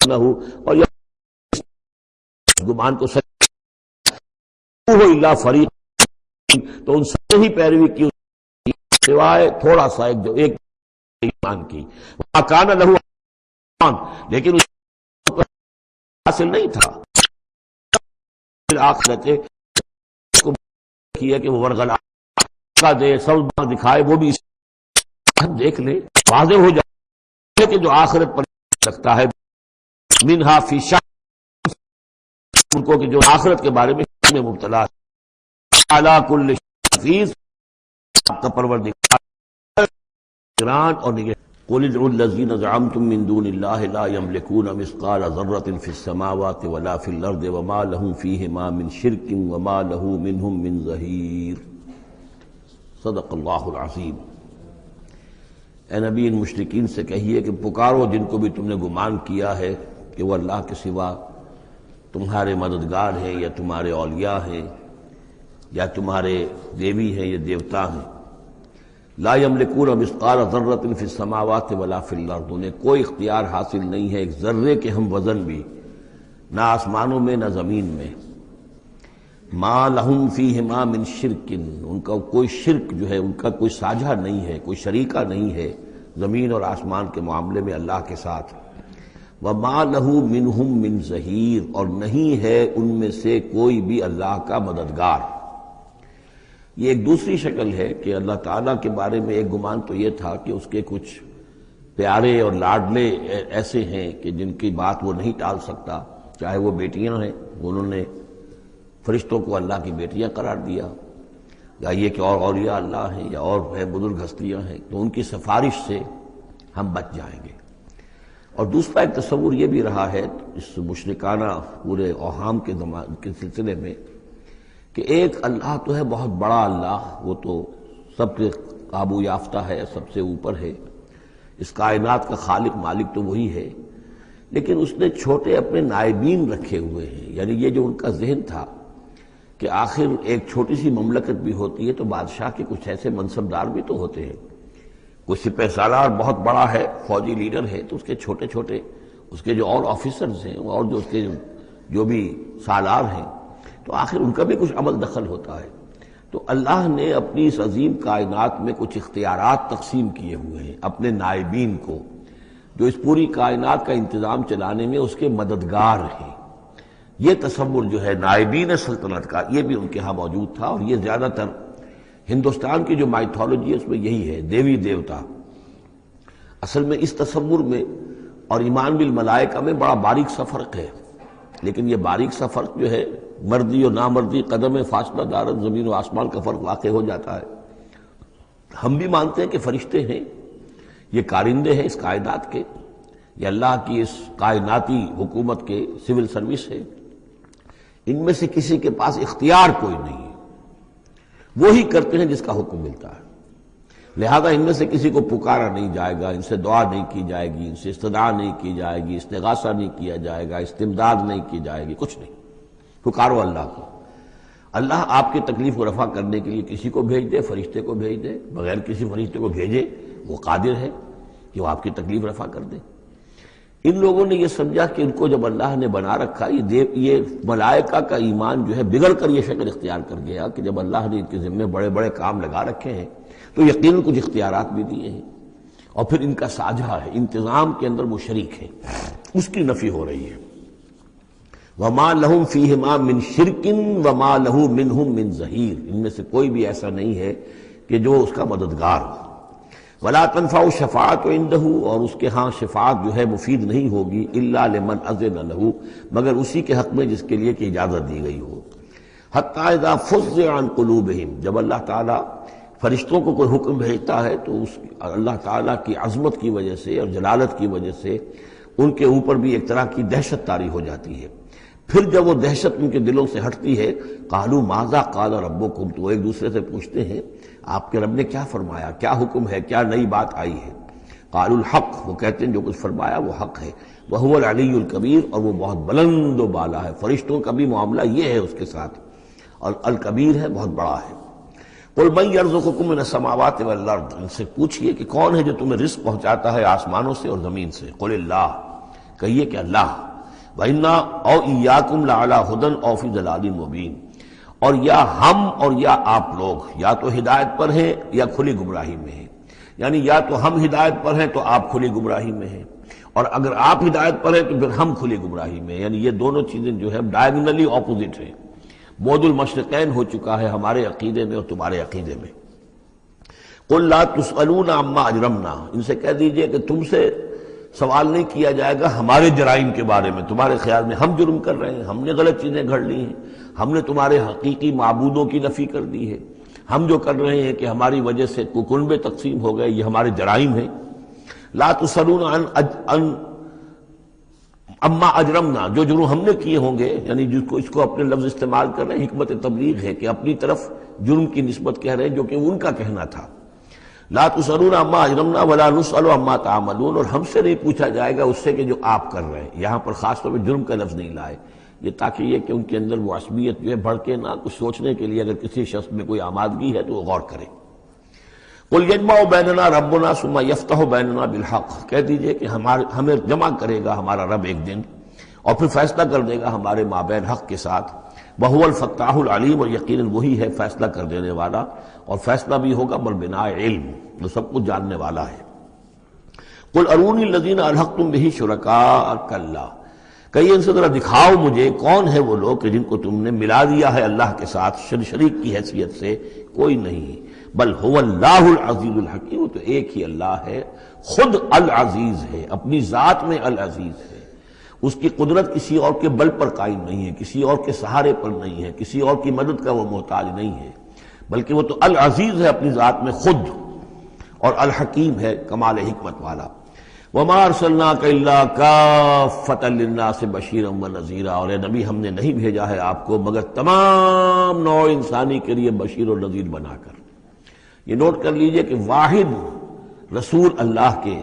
نہ ہو، اور گمان کو سچ ہو الا فریق، تو ان سب نے ہی پیروی کی سوائے تھوڑا سا ایک ایمان کی، کان لہو، لیکن اس کو حاصل نہیں تھا آخرت کی ہے کہ وہ ورغلا کا دے، سب دکھائے، وہ بھی ہم دیکھ لیں، واضح ہو جائے کہ جو آخرت پر سکتا ہے منہا فی شک، ان کو کہ جو آخرت کے بارے میں مبتلا ہے، علی کل حفیظ، آپ کا پروردگار گران اور نگہبان۔ قل ادعوا الذین زعمتم من دون اللہ لا یملکون مثقال ذرۃ فی السماوات ولا فی الارض وما لهم فیہما من شرک وما له منہم من ظہیر۔ صدق اللہ العظیم۔ اے نبی، ان مشرکین سے کہیے کہ پکارو جن کو بھی تم نے گمان کیا ہے کہ وہ اللہ کے سوا تمہارے مددگار ہیں یا تمہارے اولیاء ہیں یا تمہارے دیوی ہیں یا دیوتا ہیں۔ لا یملکون مثقال ذرۃ فی السماوات ولا فی الارض، انہیں کوئی اختیار حاصل نہیں ہے ایک ذرے کے ہم وزن بھی، نہ آسمانوں میں نہ زمین میں۔ ما لہم فیہما من شرک، ان کا کوئی شرک جو ہے، ان کا کوئی ساجھا نہیں ہے، کوئی شریکہ نہیں ہے زمین اور آسمان کے معاملے میں اللہ کے ساتھ۔ وما لہ منہم من ظہیر، اور نہیں ہے ان میں سے کوئی بھی اللہ کا مددگار۔ یہ ایک دوسری شکل ہے کہ اللہ تعالیٰ کے بارے میں ایک گمان تو یہ تھا کہ اس کے کچھ پیارے اور لاڈلے ایسے ہیں کہ جن کی بات وہ نہیں ٹال سکتا، چاہے وہ بیٹیاں ہیں، انہوں نے فرشتوں کو اللہ کی بیٹیاں قرار دیا، یا یہ کہ اور اولیاء اللہ ہیں یا اور بزرگ ہستیاں ہیں، تو ان کی سفارش سے ہم بچ جائیں گے۔ اور دوسرا ایک تصور یہ بھی رہا ہے اس مشرکانہ پورے اوہام کے سلسلے میں کہ ایک اللہ تو ہے بہت بڑا اللہ، وہ تو سب کے قابو یافتہ ہے، سب سے اوپر ہے، اس کائنات کا خالق مالک تو وہی ہے، لیکن اس نے چھوٹے اپنے نائبین رکھے ہوئے ہیں۔ یعنی یہ جو ان کا ذہن تھا کہ آخر ایک چھوٹی سی مملکت بھی ہوتی ہے تو بادشاہ کے کچھ ایسے منصبدار بھی تو ہوتے ہیں کوئی سپہ سالار بہت بڑا ہے، فوجی لیڈر ہے، تو اس کے چھوٹے چھوٹے اس کے جو اور آفیسرز ہیں اور جو اس کے جو بھی سالار ہیں، تو آخر ان کا بھی کچھ عمل دخل ہوتا ہے۔ تو اللہ نے اپنی اس عظیم کائنات میں کچھ اختیارات تقسیم کیے ہوئے ہیں اپنے نائبین کو، جو اس پوری کائنات کا انتظام چلانے میں اس کے مددگار ہیں۔ یہ تصور جو ہے نائبین سلطنت کا، یہ بھی ان کے ہاں موجود تھا، اور یہ زیادہ تر ہندوستان کی جو مائتھولوجی ہے اس میں یہی ہے، دیوی دیوتا۔ اصل میں اس تصور میں اور ایمان بالملائکہ میں بڑا باریک سا فرق ہے، لیکن یہ باریک سا فرق جو ہے مردی اور نامردی، قدم فاصلہ دارت زمین و آسمان کا فرق واقع ہو جاتا ہے۔ ہم بھی مانتے ہیں کہ فرشتے ہیں، یہ کارندے ہیں اس کائنات کے، یہ اللہ کی اس کائناتی حکومت کے سول سروس ہے، ان میں سے کسی کے پاس اختیار کوئی نہیں ہے، وہی کرتے ہیں جس کا حکم ملتا ہے، لہذا ان میں سے کسی کو پکارا نہیں جائے گا، ان سے دعا نہیں کی جائے گی، ان سے استدعا نہیں کی جائے گی، استغاثہ نہیں کیا جائے گا، استمداد نہیں کی جائے گی، کچھ نہیں۔ پکارو اللہ کو، اللہ آپ کی تکلیف کو رفع کرنے کے لیے کسی کو بھیج دے، فرشتے کو بھیج دے، بغیر کسی فرشتے کو بھیجے وہ قادر ہے کہ وہ آپ کی تکلیف رفع کر دے۔ ان لوگوں نے یہ سمجھا کہ ان کو جب اللہ نے بنا رکھا، یہ ملائکہ کا ایمان جو ہے بگڑ کر یہ شکل اختیار کر گیا کہ جب اللہ نے ان کے ذمے بڑے بڑے کام لگا رکھے ہیں تو یقیناً کچھ اختیارات بھی دیے ہیں، اور پھر ان کا ساجھا ہے، انتظام کے اندر وہ شریک ہے، اس کی نفی ہو رہی ہے۔ وَمَا لَهُمْ فِيهِمَا مِنْ شِرْكٍ وَمَا لَهُ مِنْهُمْ مِنْ ظَهِيرٍ، ان میں سے کوئی بھی ایسا نہیں ہے کہ جو اس کا مددگار ہو۔ وَلَا تَنْفَعُ الشَّفَاعَةُ عِنْدَهُ، اور اس کے ہاں شفاعت جو ہے مفید نہیں ہوگی، إِلَّا لِمَنْ أَذِنَ لَهُ، مگر اسی کے حق میں جس کے لیے کہ اجازت دی گئی ہو۔ حَتَّى إِذَا فُزِّعَ عَنْ قُلُوبِهِمْ، جب اللہ تعالیٰ فرشتوں کو کوئی حکم بھیجتا ہے تو اس اللہ تعالیٰ کی عظمت کی وجہ سے اور جلالت کی وجہ سے ان کے اوپر بھی ایک طرح کی دہشت طاری ہو جاتی ہے۔ پھر جب وہ دہشت ان کے دلوں سے ہٹتی ہے، قالوا ماذا قال ربکم، تو ایک دوسرے سے پوچھتے ہیں آپ کے رب نے کیا فرمایا، کیا حکم ہے، کیا نئی بات آئی ہے۔ قالوا الحق، وہ کہتے ہیں جو کچھ فرمایا وہ حق ہے، وہو العلی الکبیر، اور وہ بہت بلند و بالا ہے، فرشتوں کا بھی معاملہ یہ ہے اس کے ساتھ، اور الکبیر ہے، بہت بڑا ہے۔ قل من یرزقکم من السماوات والارض، ان سے پوچھئے کہ کون ہے جو تمہیں رزق پہنچاتا ہے آسمانوں سے اور زمین سے۔ قل اللہ، کہیے کہ اللہ۔ وَإِنَّا أَوْ إِيَّاكُمْ لَعَلَىٰ هُدًى أَوْ فِي ضَلَالٍ مُّبِينٍ، اور یا ہم اور یا آپ لوگ یا تو ہدایت پر ہیں یا کھلی گمراہی میں ہیں، یعنی یا تو ہم ہدایت پر ہیں تو آپ کھلی گمراہی میں ہیں، اور اگر آپ ہدایت پر ہیں تو پھر ہم کھلی گمراہی میں ہیں، یعنی یہ دونوں چیزیں جو ہے ڈائیگنلی اپوزٹ ہیں، بعد المشرقین ہو چکا ہے ہمارے عقیدے میں اور تمہارے عقیدے میں۔ قل لا تسألون عما اجرمنا، ان سے کہہ دیجئے کہ تم سے سوال نہیں کیا جائے گا ہمارے جرائم کے بارے میں، تمہارے خیال میں ہم جرم کر رہے ہیں، ہم نے غلط چیزیں گھڑ لی ہیں، ہم نے تمہارے حقیقی معبودوں کی نفی کر دی ہے، ہم جو کر رہے ہیں کہ ہماری وجہ سے کنبے تقسیم ہو گئے، یہ ہمارے جرائم ہیں۔ لا تسألون عن اما اجرمنا، جو جرم ہم نے کیے ہوں گے، یعنی جس کو اس کو اپنے لفظ استعمال کر رہے ہیں، حکمت تبلیغ ہے کہ اپنی طرف جرم کی نسبت کہہ رہے ہیں جو کہ ان کا کہنا تھا۔ لا تسألون عما اجرمنا ولا نسأل عما تعملون، اور ہم سے نہیں پوچھا جائے گا اس سے کہ جو آپ کر رہے ہیں۔ یہاں پر خاص طور پہ جرم کا لفظ نہیں لائے، یہ تاکہ یہ کہ ان کے اندر وہ عصبیت جو ہے بڑھ کے نہ، کچھ سوچنے کے لیے اگر کسی شخص میں کوئی آمادگی ہے تو وہ غور کرے۔ قل یجمع بیننا ربنا ثم یفتح بیننا بالحق، کہہ دیجئے کہ ہمیں جمع کرے گا ہمارا رب ایک دن اور پھر فیصلہ کر دے گا ہمارے مابین حق کے ساتھ۔ وہو الفتاح العلیم، اور یقیناً وہی ہے فیصلہ کر دینے والا، اور فیصلہ بھی ہوگا بالبناء علم، جو سب کچھ جاننے والا ہے۔ قل ارونی الذین الحقتم بہ شرکاء کلا، کہیے ان سے ذرا دکھاؤ مجھے کون ہے وہ لوگ کہ جن کو تم نے ملا دیا ہے اللہ کے ساتھ شریک کی حیثیت سے، کوئی نہیں۔ بل هو اللہ العزیز الحکیم، تو ایک ہی اللہ ہے، خود العزیز ہے، اپنی ذات میں العزیز ہے، اس کی قدرت کسی اور کے بل پر قائم نہیں ہے، کسی اور کے سہارے پر نہیں ہے، کسی اور کی مدد کا وہ محتاج نہیں ہے، بلکہ وہ تو العزیز ہے اپنی ذات میں خود، اور الحکیم ہے کمال حکمت والا۔ وَمَا أَرْسَلْنَاكَ إِلَّا كَافَّةً لِلنَّاسِ بَشِيرًا وَنَذِيرًا، اور اے نبی ہم نے نہیں بھیجا ہے آپ کو مگر تمام نوع انسانی کے لیے بشیر اور نذیر بنا کر۔ یہ نوٹ کر لیجئے کہ واحد رسول اللہ کے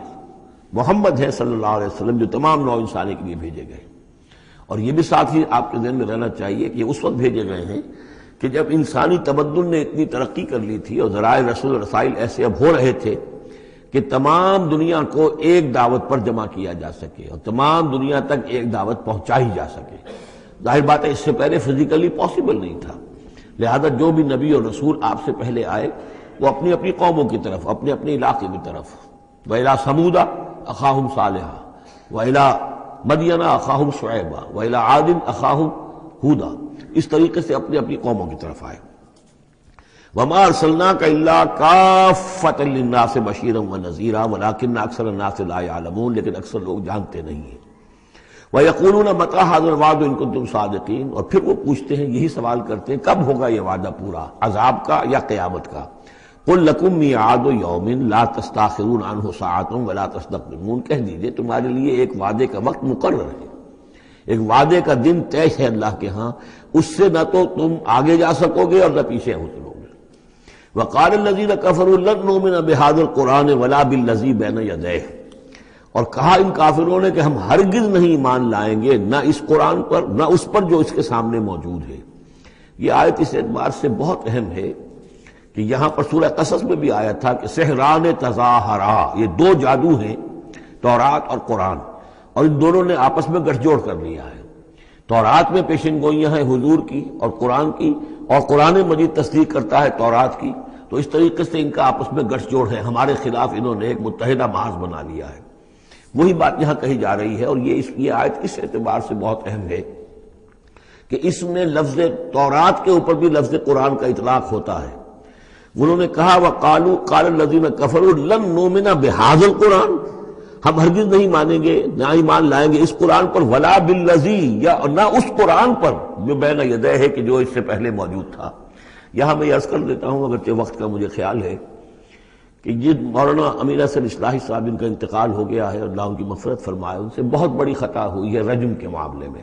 محمد ہے صلی اللہ علیہ وسلم جو تمام نوع انسانی کے لیے بھیجے گئے، اور یہ بھی ساتھ ہی آپ کے ذہن میں رہنا چاہیے کہ یہ اس وقت بھیجے گئے ہیں کہ جب انسانی تمدن نے اتنی ترقی کر لی تھی اور ذرائع رسول رسائل ایسے اب ہو رہے تھے کہ تمام دنیا کو ایک دعوت پر جمع کیا جا سکے اور تمام دنیا تک ایک دعوت پہنچائی جا سکے۔ ظاہر بات ہے اس سے پہلے فزیکلی پاسبل نہیں تھا، لہذا جو بھی نبی اور رسول آپ سے پہلے آئے وہ اپنی اپنی قوموں کی طرف، اپنے اپنے علاقے کی طرف، وَإِلَىٰ ثَمُودَ أَخَاهُمْ صَالِحًا وَإِلَىٰ مَدْيَنَ أَخَاهُمْ شُعَيْبًا وَإِلَىٰ عَادٍ أَخَاهُمْ هُودًا، اس طریقے سے اپنی اپنی قوموں کی طرف آئے۔ وَمَا أَرْسَلْنَاكَ إِلَّا كَافَّةً لِلنَّاسِ بَشِيرًا وَنَذِيرًا وَلَٰكِنَّ أَكْثَرَ النَّاسِ لَا يَعْلَمُونَ، لیکن اکثر لوگ جانتے نہیں ہیں۔ وَيَقُولُونَ مَتَىٰ هَٰذَا الْوَعْدُ إِن كُنتُمْ صَادِقِينَ، اور پھر وہ پوچھتے ہیں، یہی سوال کرتے ہیں، کب ہوگا یہ وعدہ پورا، عذاب کا یا قیامت کا؟ قُل لَكُم مِّيعَادُ يَوْمٍ لَا تَسْتَأْخِرُونَ عَنْهُ سَاعَةٌ وَلَا تَسْتَقْدِمُونَ، کہہ دیجئے تمہارے لیے ایک وعدے کا وقت مقرر ہے، ایک وعدے کا دن طے ہے اللہ کے ہاں، اس سے نہ تو تم آگے جا سکو گے اور نہ پیچھے ہو سکو گے۔ وَقَالَ الَّذِينَ كَفَرُوا لَن نُّؤْمِنَ بِهَٰذَا الْقُرْآنِ وَلَا بِالَّذِي بَيْنَ يَدَيْهِ، اور کہا ان کافروں نے کہ ہم ہرگز نہیں ایمان لائیں گے نہ اس قرآن پر نہ اس پر جو اس کے سامنے موجود ہے۔ یہ آیت اس اعتبار سے بہت اہم ہے کہ یہاں پر سورہ قصص میں بھی آیا تھا کہ سحران تظاہرا، یہ دو جادو ہیں، تورات اور قرآن، اور ان دونوں نے آپس میں گٹھ جوڑ کر لیا ہے۔ تورات میں پیشن گوئیاں ہیں حضور کی اور قرآن کی، اور قرآن مجید تصدیق کرتا ہے تورات کی، تو اس طریقے سے ان کا آپس میں گٹھ جوڑ ہے، ہمارے خلاف انہوں نے ایک متحدہ محاذ بنا لیا ہے۔ وہی بات یہاں کہی جا رہی ہے، اور یہ آیت اس اعتبار سے بہت اہم ہے کہ اس میں لفظ تورات کے اوپر بھی لفظ قرآن کا اطلاق ہوتا ہے۔ انہوں نے کہا وَقَالُوا قَالَ الَّذِينَ كَفَرُوا لَن نُّؤْمِنَ بِهَٰذَا الْقُرْآنِ، ہم ہرگز نہیں مانیں گے نہ ایمان لائیں گے اس قرآن پر، وَلَا بِالَّذِي، یا نہ اس قرآن پر جو بین یدیہ ہے کہ جو اس سے پہلے موجود تھا۔ یہاں میں یہ عرض کر دیتا ہوں اگرچہ وقت کا مجھے خیال ہے کہ یہ مولانا امیر حسن اصلاحی صاحب ان کا انتقال ہو گیا ہے، اللہ ان کی مغفرت فرمائے، ان سے بہت بڑی خطا ہوئی ہے رجم کے معاملے میں،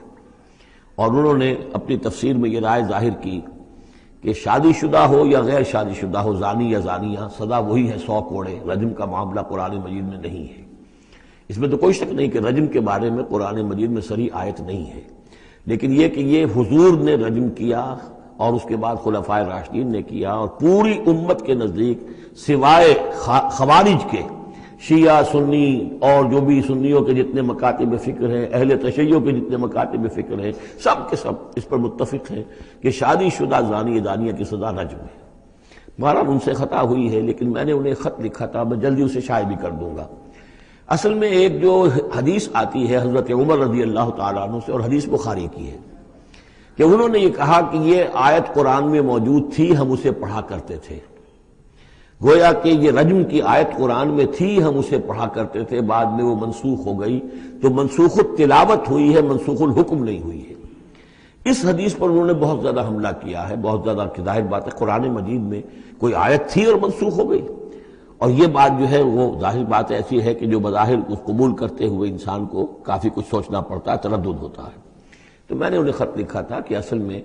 اور انہوں نے اپنی تفسیر میں یہ رائے ظاہر کی کہ شادی شدہ ہو یا غیر شادی شدہ ہو، زانی یا زانیہ، سزا وہی ہے 100 کوڑے۔ رجم کا معاملہ قرآن مجید میں نہیں ہے، اس میں تو کوئی شک نہیں کہ رجم کے بارے میں قرآن مجید میں صریح آیت نہیں ہے، لیکن یہ کہ یہ حضور نے رجم کیا اور اس کے بعد خلفائے راشدین نے کیا، اور پوری امت کے نزدیک سوائے خوارج کے، شیعہ سنی اور جو بھی سنیوں کے جتنے مکاتب فکر ہیں، اہل تشیع کے جتنے مکاتب فکر ہیں، سب کے سب اس پر متفق ہیں کہ شادی شدہ زانی دانیہ کی سزا رجم ہے۔ بہرحال ان سے خطا ہوئی ہے، لیکن میں نے انہیں خط لکھا تھا، میں جلدی اسے شائع بھی کر دوں گا۔ اصل میں ایک جو حدیث آتی ہے حضرت عمر رضی اللہ تعالیٰ عنہ سے، اور حدیث بخاری کی ہے، کہ انہوں نے یہ کہا کہ یہ آیت قرآن میں موجود تھی، ہم اسے پڑھا کرتے تھے۔ گویا کہ یہ رجم کی آیت قرآن میں تھی، ہم اسے پڑھا کرتے تھے، بعد میں وہ منسوخ ہو گئی، تو منسوخ التلاوت ہوئی ہے، منسوخ الحکم نہیں ہوئی ہے۔ اس حدیث پر انہوں نے بہت زیادہ حملہ کیا ہے، بہت زیادہ، کہ ظاہر بات ہے قرآن مجید میں کوئی آیت تھی اور منسوخ ہو گئی، اور یہ بات جو ہے وہ ظاہر بات ایسی ہے کہ جو بظاہر اس قبول کرتے ہوئے انسان کو کافی کچھ سوچنا پڑتا ہے، تردد ہوتا ہے۔ تو میں نے انہیں خط لکھا تھا کہ اصل میں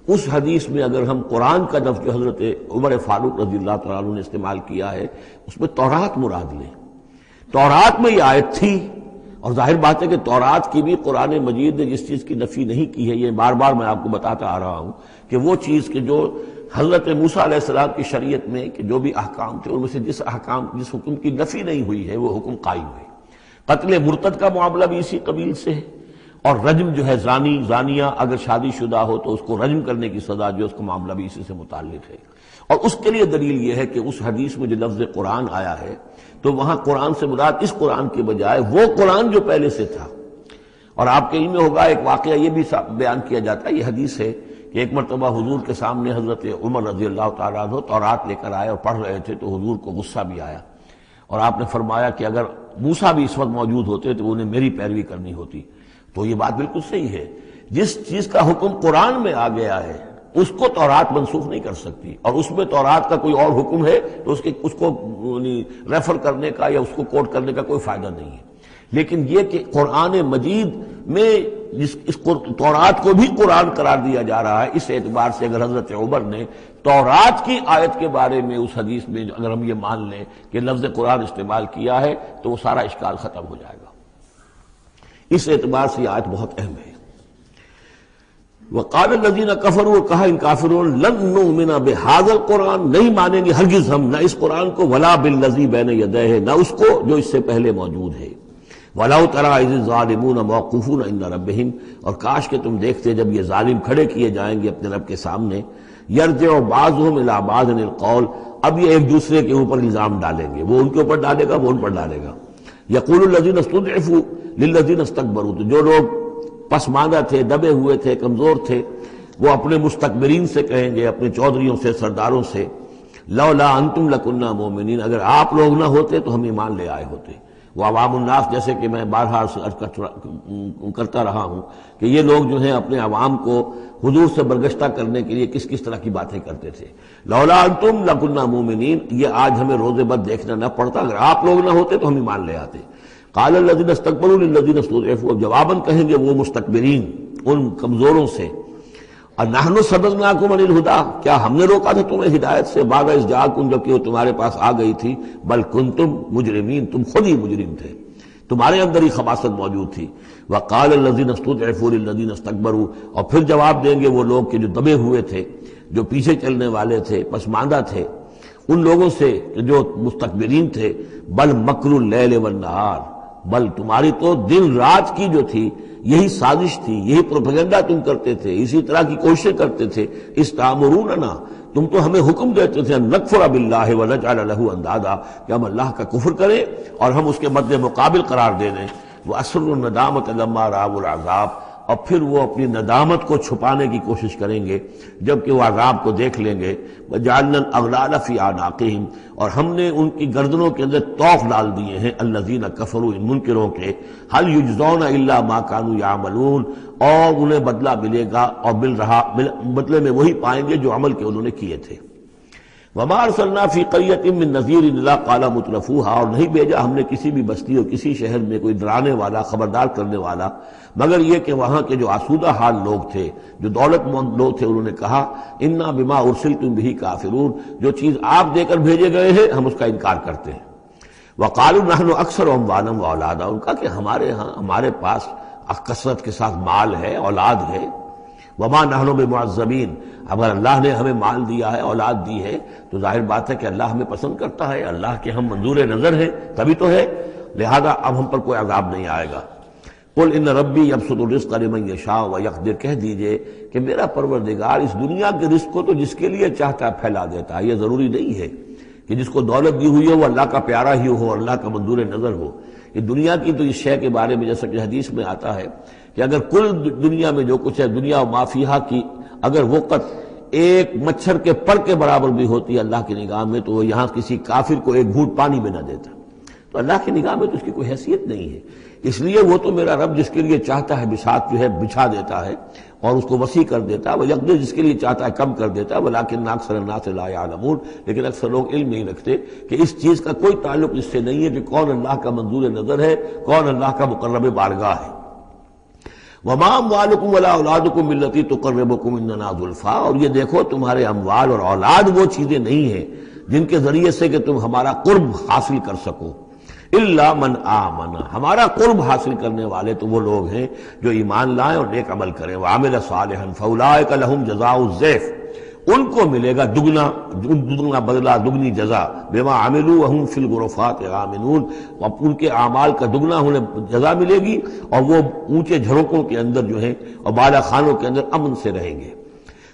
اس حدیث میں اگر ہم قرآن کا لفظ جو حضرت عمر فاروق رضی اللہ تعالیٰ عنہ نے استعمال کیا ہے، اس میں تورات مراد لیں، تورات میں یہ آیت تھی، اور ظاہر بات ہے کہ تورات کی بھی قرآن مجید نے جس چیز کی نفی نہیں کی ہے، یہ بار بار میں آپ کو بتاتا آ رہا ہوں کہ وہ چیز کہ جو حضرت موسیٰ علیہ السلام کی شریعت میں کہ جو بھی احکام تھے ان میں سے جس حکم کی نفی نہیں ہوئی ہے وہ حکم قائم ہے۔ قتل مرتد کا معاملہ بھی اسی قبیل سے ہے، اور رجم جو ہے زانی زانیہ اگر شادی شدہ ہو تو اس کو رجم کرنے کی سزا جو اس کا معاملہ بھی اسی سے متعلق ہے۔ اور اس کے لیے دلیل یہ ہے کہ اس حدیث میں جو لفظ قرآن آیا ہے تو وہاں قرآن سے مراد اس قرآن کے بجائے وہ قرآن جو پہلے سے تھا۔ اور آپ کے علم میں ہوگا ایک واقعہ یہ بھی بیان کیا جاتا ہے، یہ حدیث ہے کہ ایک مرتبہ حضور کے سامنے حضرت عمر رضی اللہ تعالیٰ عنہ تورات لے کر آئے اور پڑھ رہے تھے، تو حضور کو غصہ بھی آیا، اور آپ نے فرمایا کہ اگر موسیٰ بھی اس وقت موجود ہوتے تو انہیں میری پیروی کرنی ہوتی۔ تو یہ بات بالکل صحیح ہے، جس چیز کا حکم قرآن میں آ گیا ہے اس کو تورات منسوخ نہیں کر سکتی، اور اس میں تورات کا کوئی اور حکم ہے تو اس کو ریفر کرنے کا یا اس کو کوٹ کرنے کا کوئی فائدہ نہیں ہے۔ لیکن یہ کہ قرآن مجید میں اس تورات کو بھی قرآن قرار دیا جا رہا ہے، اس اعتبار سے اگر حضرت عمر نے تورات کی آیت کے بارے میں اس حدیث میں اگر ہم یہ مان لیں کہ لفظ قرآن استعمال کیا ہے تو وہ سارا اشکال ختم ہو جائے گا۔ اس اعتبار سے یہ آیت بہت اہم ہے۔ وقال الذین کفروا، کہا ان کافروں نے، لن نؤمن بہذا القرآن، نہیں مانیں گے ہرگز ہم نہ اس قرآن کو، ولا بالذی بین یدیہ، نہ اس کو جو اس سے پہلے موجود ہے، وَلَوْ تَرَىٰ إِذِ الظَّالِمُونَ مَوْقُوفُونَ عِندَ رَبِّهِمْ، اور کاش کہ تم دیکھتے جب یہ ظالم کھڑے کیے جائیں گے اپنے رب کے سامنے، يَرْجِعُ بَعْضُهُمْ إِلَىٰ بَعْضٍ الْقَوْلَ، اب یہ ایک دوسرے کے اوپر الزام ڈالیں گے، وہ ان کے اوپر ڈالے گا، وہ ان پر ڈالے گا۔ يَقُولُ الَّذِينَ اسْتُضْعِفُوا لِلَّذِينَ اسْتَكْبَرُوا، تو جو لوگ پسماندہ تھے، دبے ہوئے تھے، کمزور تھے، وہ اپنے مستکبرین سے کہیں گے، اپنے چودھریوں سے، سرداروں سے، لولا انتم لکنا مومنین، اگر آپ لوگ نہ ہوتے تو ہم ایمان لے آئے ہوتے۔ وہ عوام الناس، جیسے کہ میں بارہا کرتا رہا ہوں کہ یہ لوگ جو ہیں اپنے عوام کو حضور سے برگشتہ کرنے کے لیے کس کس طرح کی باتیں کرتے تھے۔ لولا انتم لکنا مومنین، یہ آج ہمیں روز بد دیکھنا نہ پڑتا، اگر آپ لوگ نہ ہوتے تو ہم ایمان لے آتے۔ قال الذین استکبروا للذین استضعفوا، جواباً کہیں گے وہ مستکبرین ان کمزوروں سے، نحن صددناکم عن الہدی، کیا ہم نے روکا تھا تمہیں ہدایت سے، بعد اذ جاءکم، جبکہ وہ تمہارے پاس آ گئی تھی، بل کنتم مجرمین، تم خود ہی مجرم تھے، تمہارے اندر ہی خباثت موجود تھی۔ وقال الذین استضعفوا للذین استکبروا، اور پھر جواب دیں گے وہ لوگ کہ جو دبے ہوئے تھے، جو پیچھے چلنے والے تھے، پسماندہ تھے، ان لوگوں سے کہ جو مستکبرین تھے، بل مکر اللیل والنہار، بل تمہاری تو دن رات کی جو تھی یہی سازش تھی، یہی پروپیگنڈا تم کرتے تھے، اسی طرح کی کوششیں کرتے تھے، استعمروننا، تم تو ہمیں حکم دیتے تھے، ان نکفر باللہ ونجعل لہ اندادا، کہ ہم اللہ کا کفر کریں اور ہم اس کے مد مقابل قرار دے دیں۔ واسروا الندامۃ لما رأوا العذاب، اور پھر وہ اپنی ندامت کو چھپانے کی کوشش کریں گے جبکہ وہ عذاب کو دیکھ لیں گے۔ وجعلنا الاغلال فی اعناقہم، اور ہم نے ان کی گردنوں کے اندر طوق ڈال دیے ہیں، الذین کفروا، ان منکروں کے، هل یجزون الا ما كانوا یعملون، اور انہیں بدلہ ملے گا اور بدلے میں وہی پائیں گے جو عمل کے انہوں نے کیے تھے۔ وما ارسلنا فی قریۃ من نذیر الا قال مترفوها، اور نہیں بھیجا ہم نے کسی بھی بستی اور کسی شہر میں کوئی ڈرانے والا، خبردار کرنے والا، مگر یہ کہ وہاں کے جو آسودہ حال لوگ تھے، جو دولت مند لوگ تھے، انہوں نے کہا انا بما ارسلتم به کافرون، جو چیز آپ دے کر بھیجے گئے ہیں ہم اس کا انکار کرتے ہیں۔ وقالوا نحن اکثر اموالا واولادا، ان کا کہ ہمارے پاس کثرت کے ساتھ مال ہے، اولاد ہے۔ وما نحن بمعذبین، اگر اللہ نے ہمیں مال دیا ہے، اولاد دی ہے، تو ظاہر بات ہے کہ اللہ ہمیں پسند کرتا ہے، اللہ کے ہم منظور نظر ہیں، تبھی تو ہے، لہذا اب ہم پر کوئی عذاب نہیں آئے گا۔ قل ان ربی یبسط الرزق لمن یشاء ویقدر، کہہ دیجئے کہ میرا پروردگار اس دنیا کے رزق کو تو جس کے لیے چاہتا ہے پھیلا دیتا ہے، یہ ضروری نہیں ہے کہ جس کو دولت دی ہوئی ہو وہ اللہ کا پیارا ہی ہو، اللہ کا منظور نظر ہو۔ یہ دنیا کی تو اس شے کے بارے میں جیسا کہ حدیث میں آتا ہے کہ اگر کل دنیا میں جو کچھ ہے، دنیا و ما فیہا کی اگر وقت ایک مچھر کے پر کے برابر بھی ہوتی ہے اللہ کی نگاہ میں، تو وہ یہاں کسی کافر کو ایک گھونٹ پانی میں نہ دیتا، تو اللہ کی نگاہ میں تو اس کی کوئی حیثیت نہیں ہے۔ اس لیے وہ تو میرا رب جس کے لیے چاہتا ہے بساط جو ہے بچھا دیتا ہے اور اس کو وسیع کر دیتا ہے، وہ یقدر جس کے لیے چاہتا ہے کم کر دیتا ہے، ولیکن اکثر الناس لا یعلمون، لیکن اکثر لوگ علم نہیں رکھتے کہ اس چیز کا کوئی تعلق اس سے نہیں ہے کہ کون اللہ کا منظور نظر ہے، کون اللہ کا مقرب بارگاہ ہے۔ وما اموالکم ولا اولادکم بالتی تقربکم عندنا زلفیٰ، اور یہ دیکھو تمہارے اموال اور اولاد وہ چیزیں نہیں ہیں جن کے ذریعے سے کہ تم ہمارا قرب حاصل کر سکو، الا من آمن، ہمارا قرب حاصل کرنے والے تو وہ لوگ ہیں جو ایمان لائیں اور نیک عمل کریں، وعمل صالحا فاولئک لهم جزاء الضعف، ان کو ملے گا دگنا بدلہ، دگنی جزا، بما عملوا وهم فی الغرفات آمنون، ان کے اعمال کا دگنا انہیں جزا ملے گی اور وہ اونچے جھروکوں کے اندر جو ہیں اور بالا خانوں کے اندر امن سے رہیں گے۔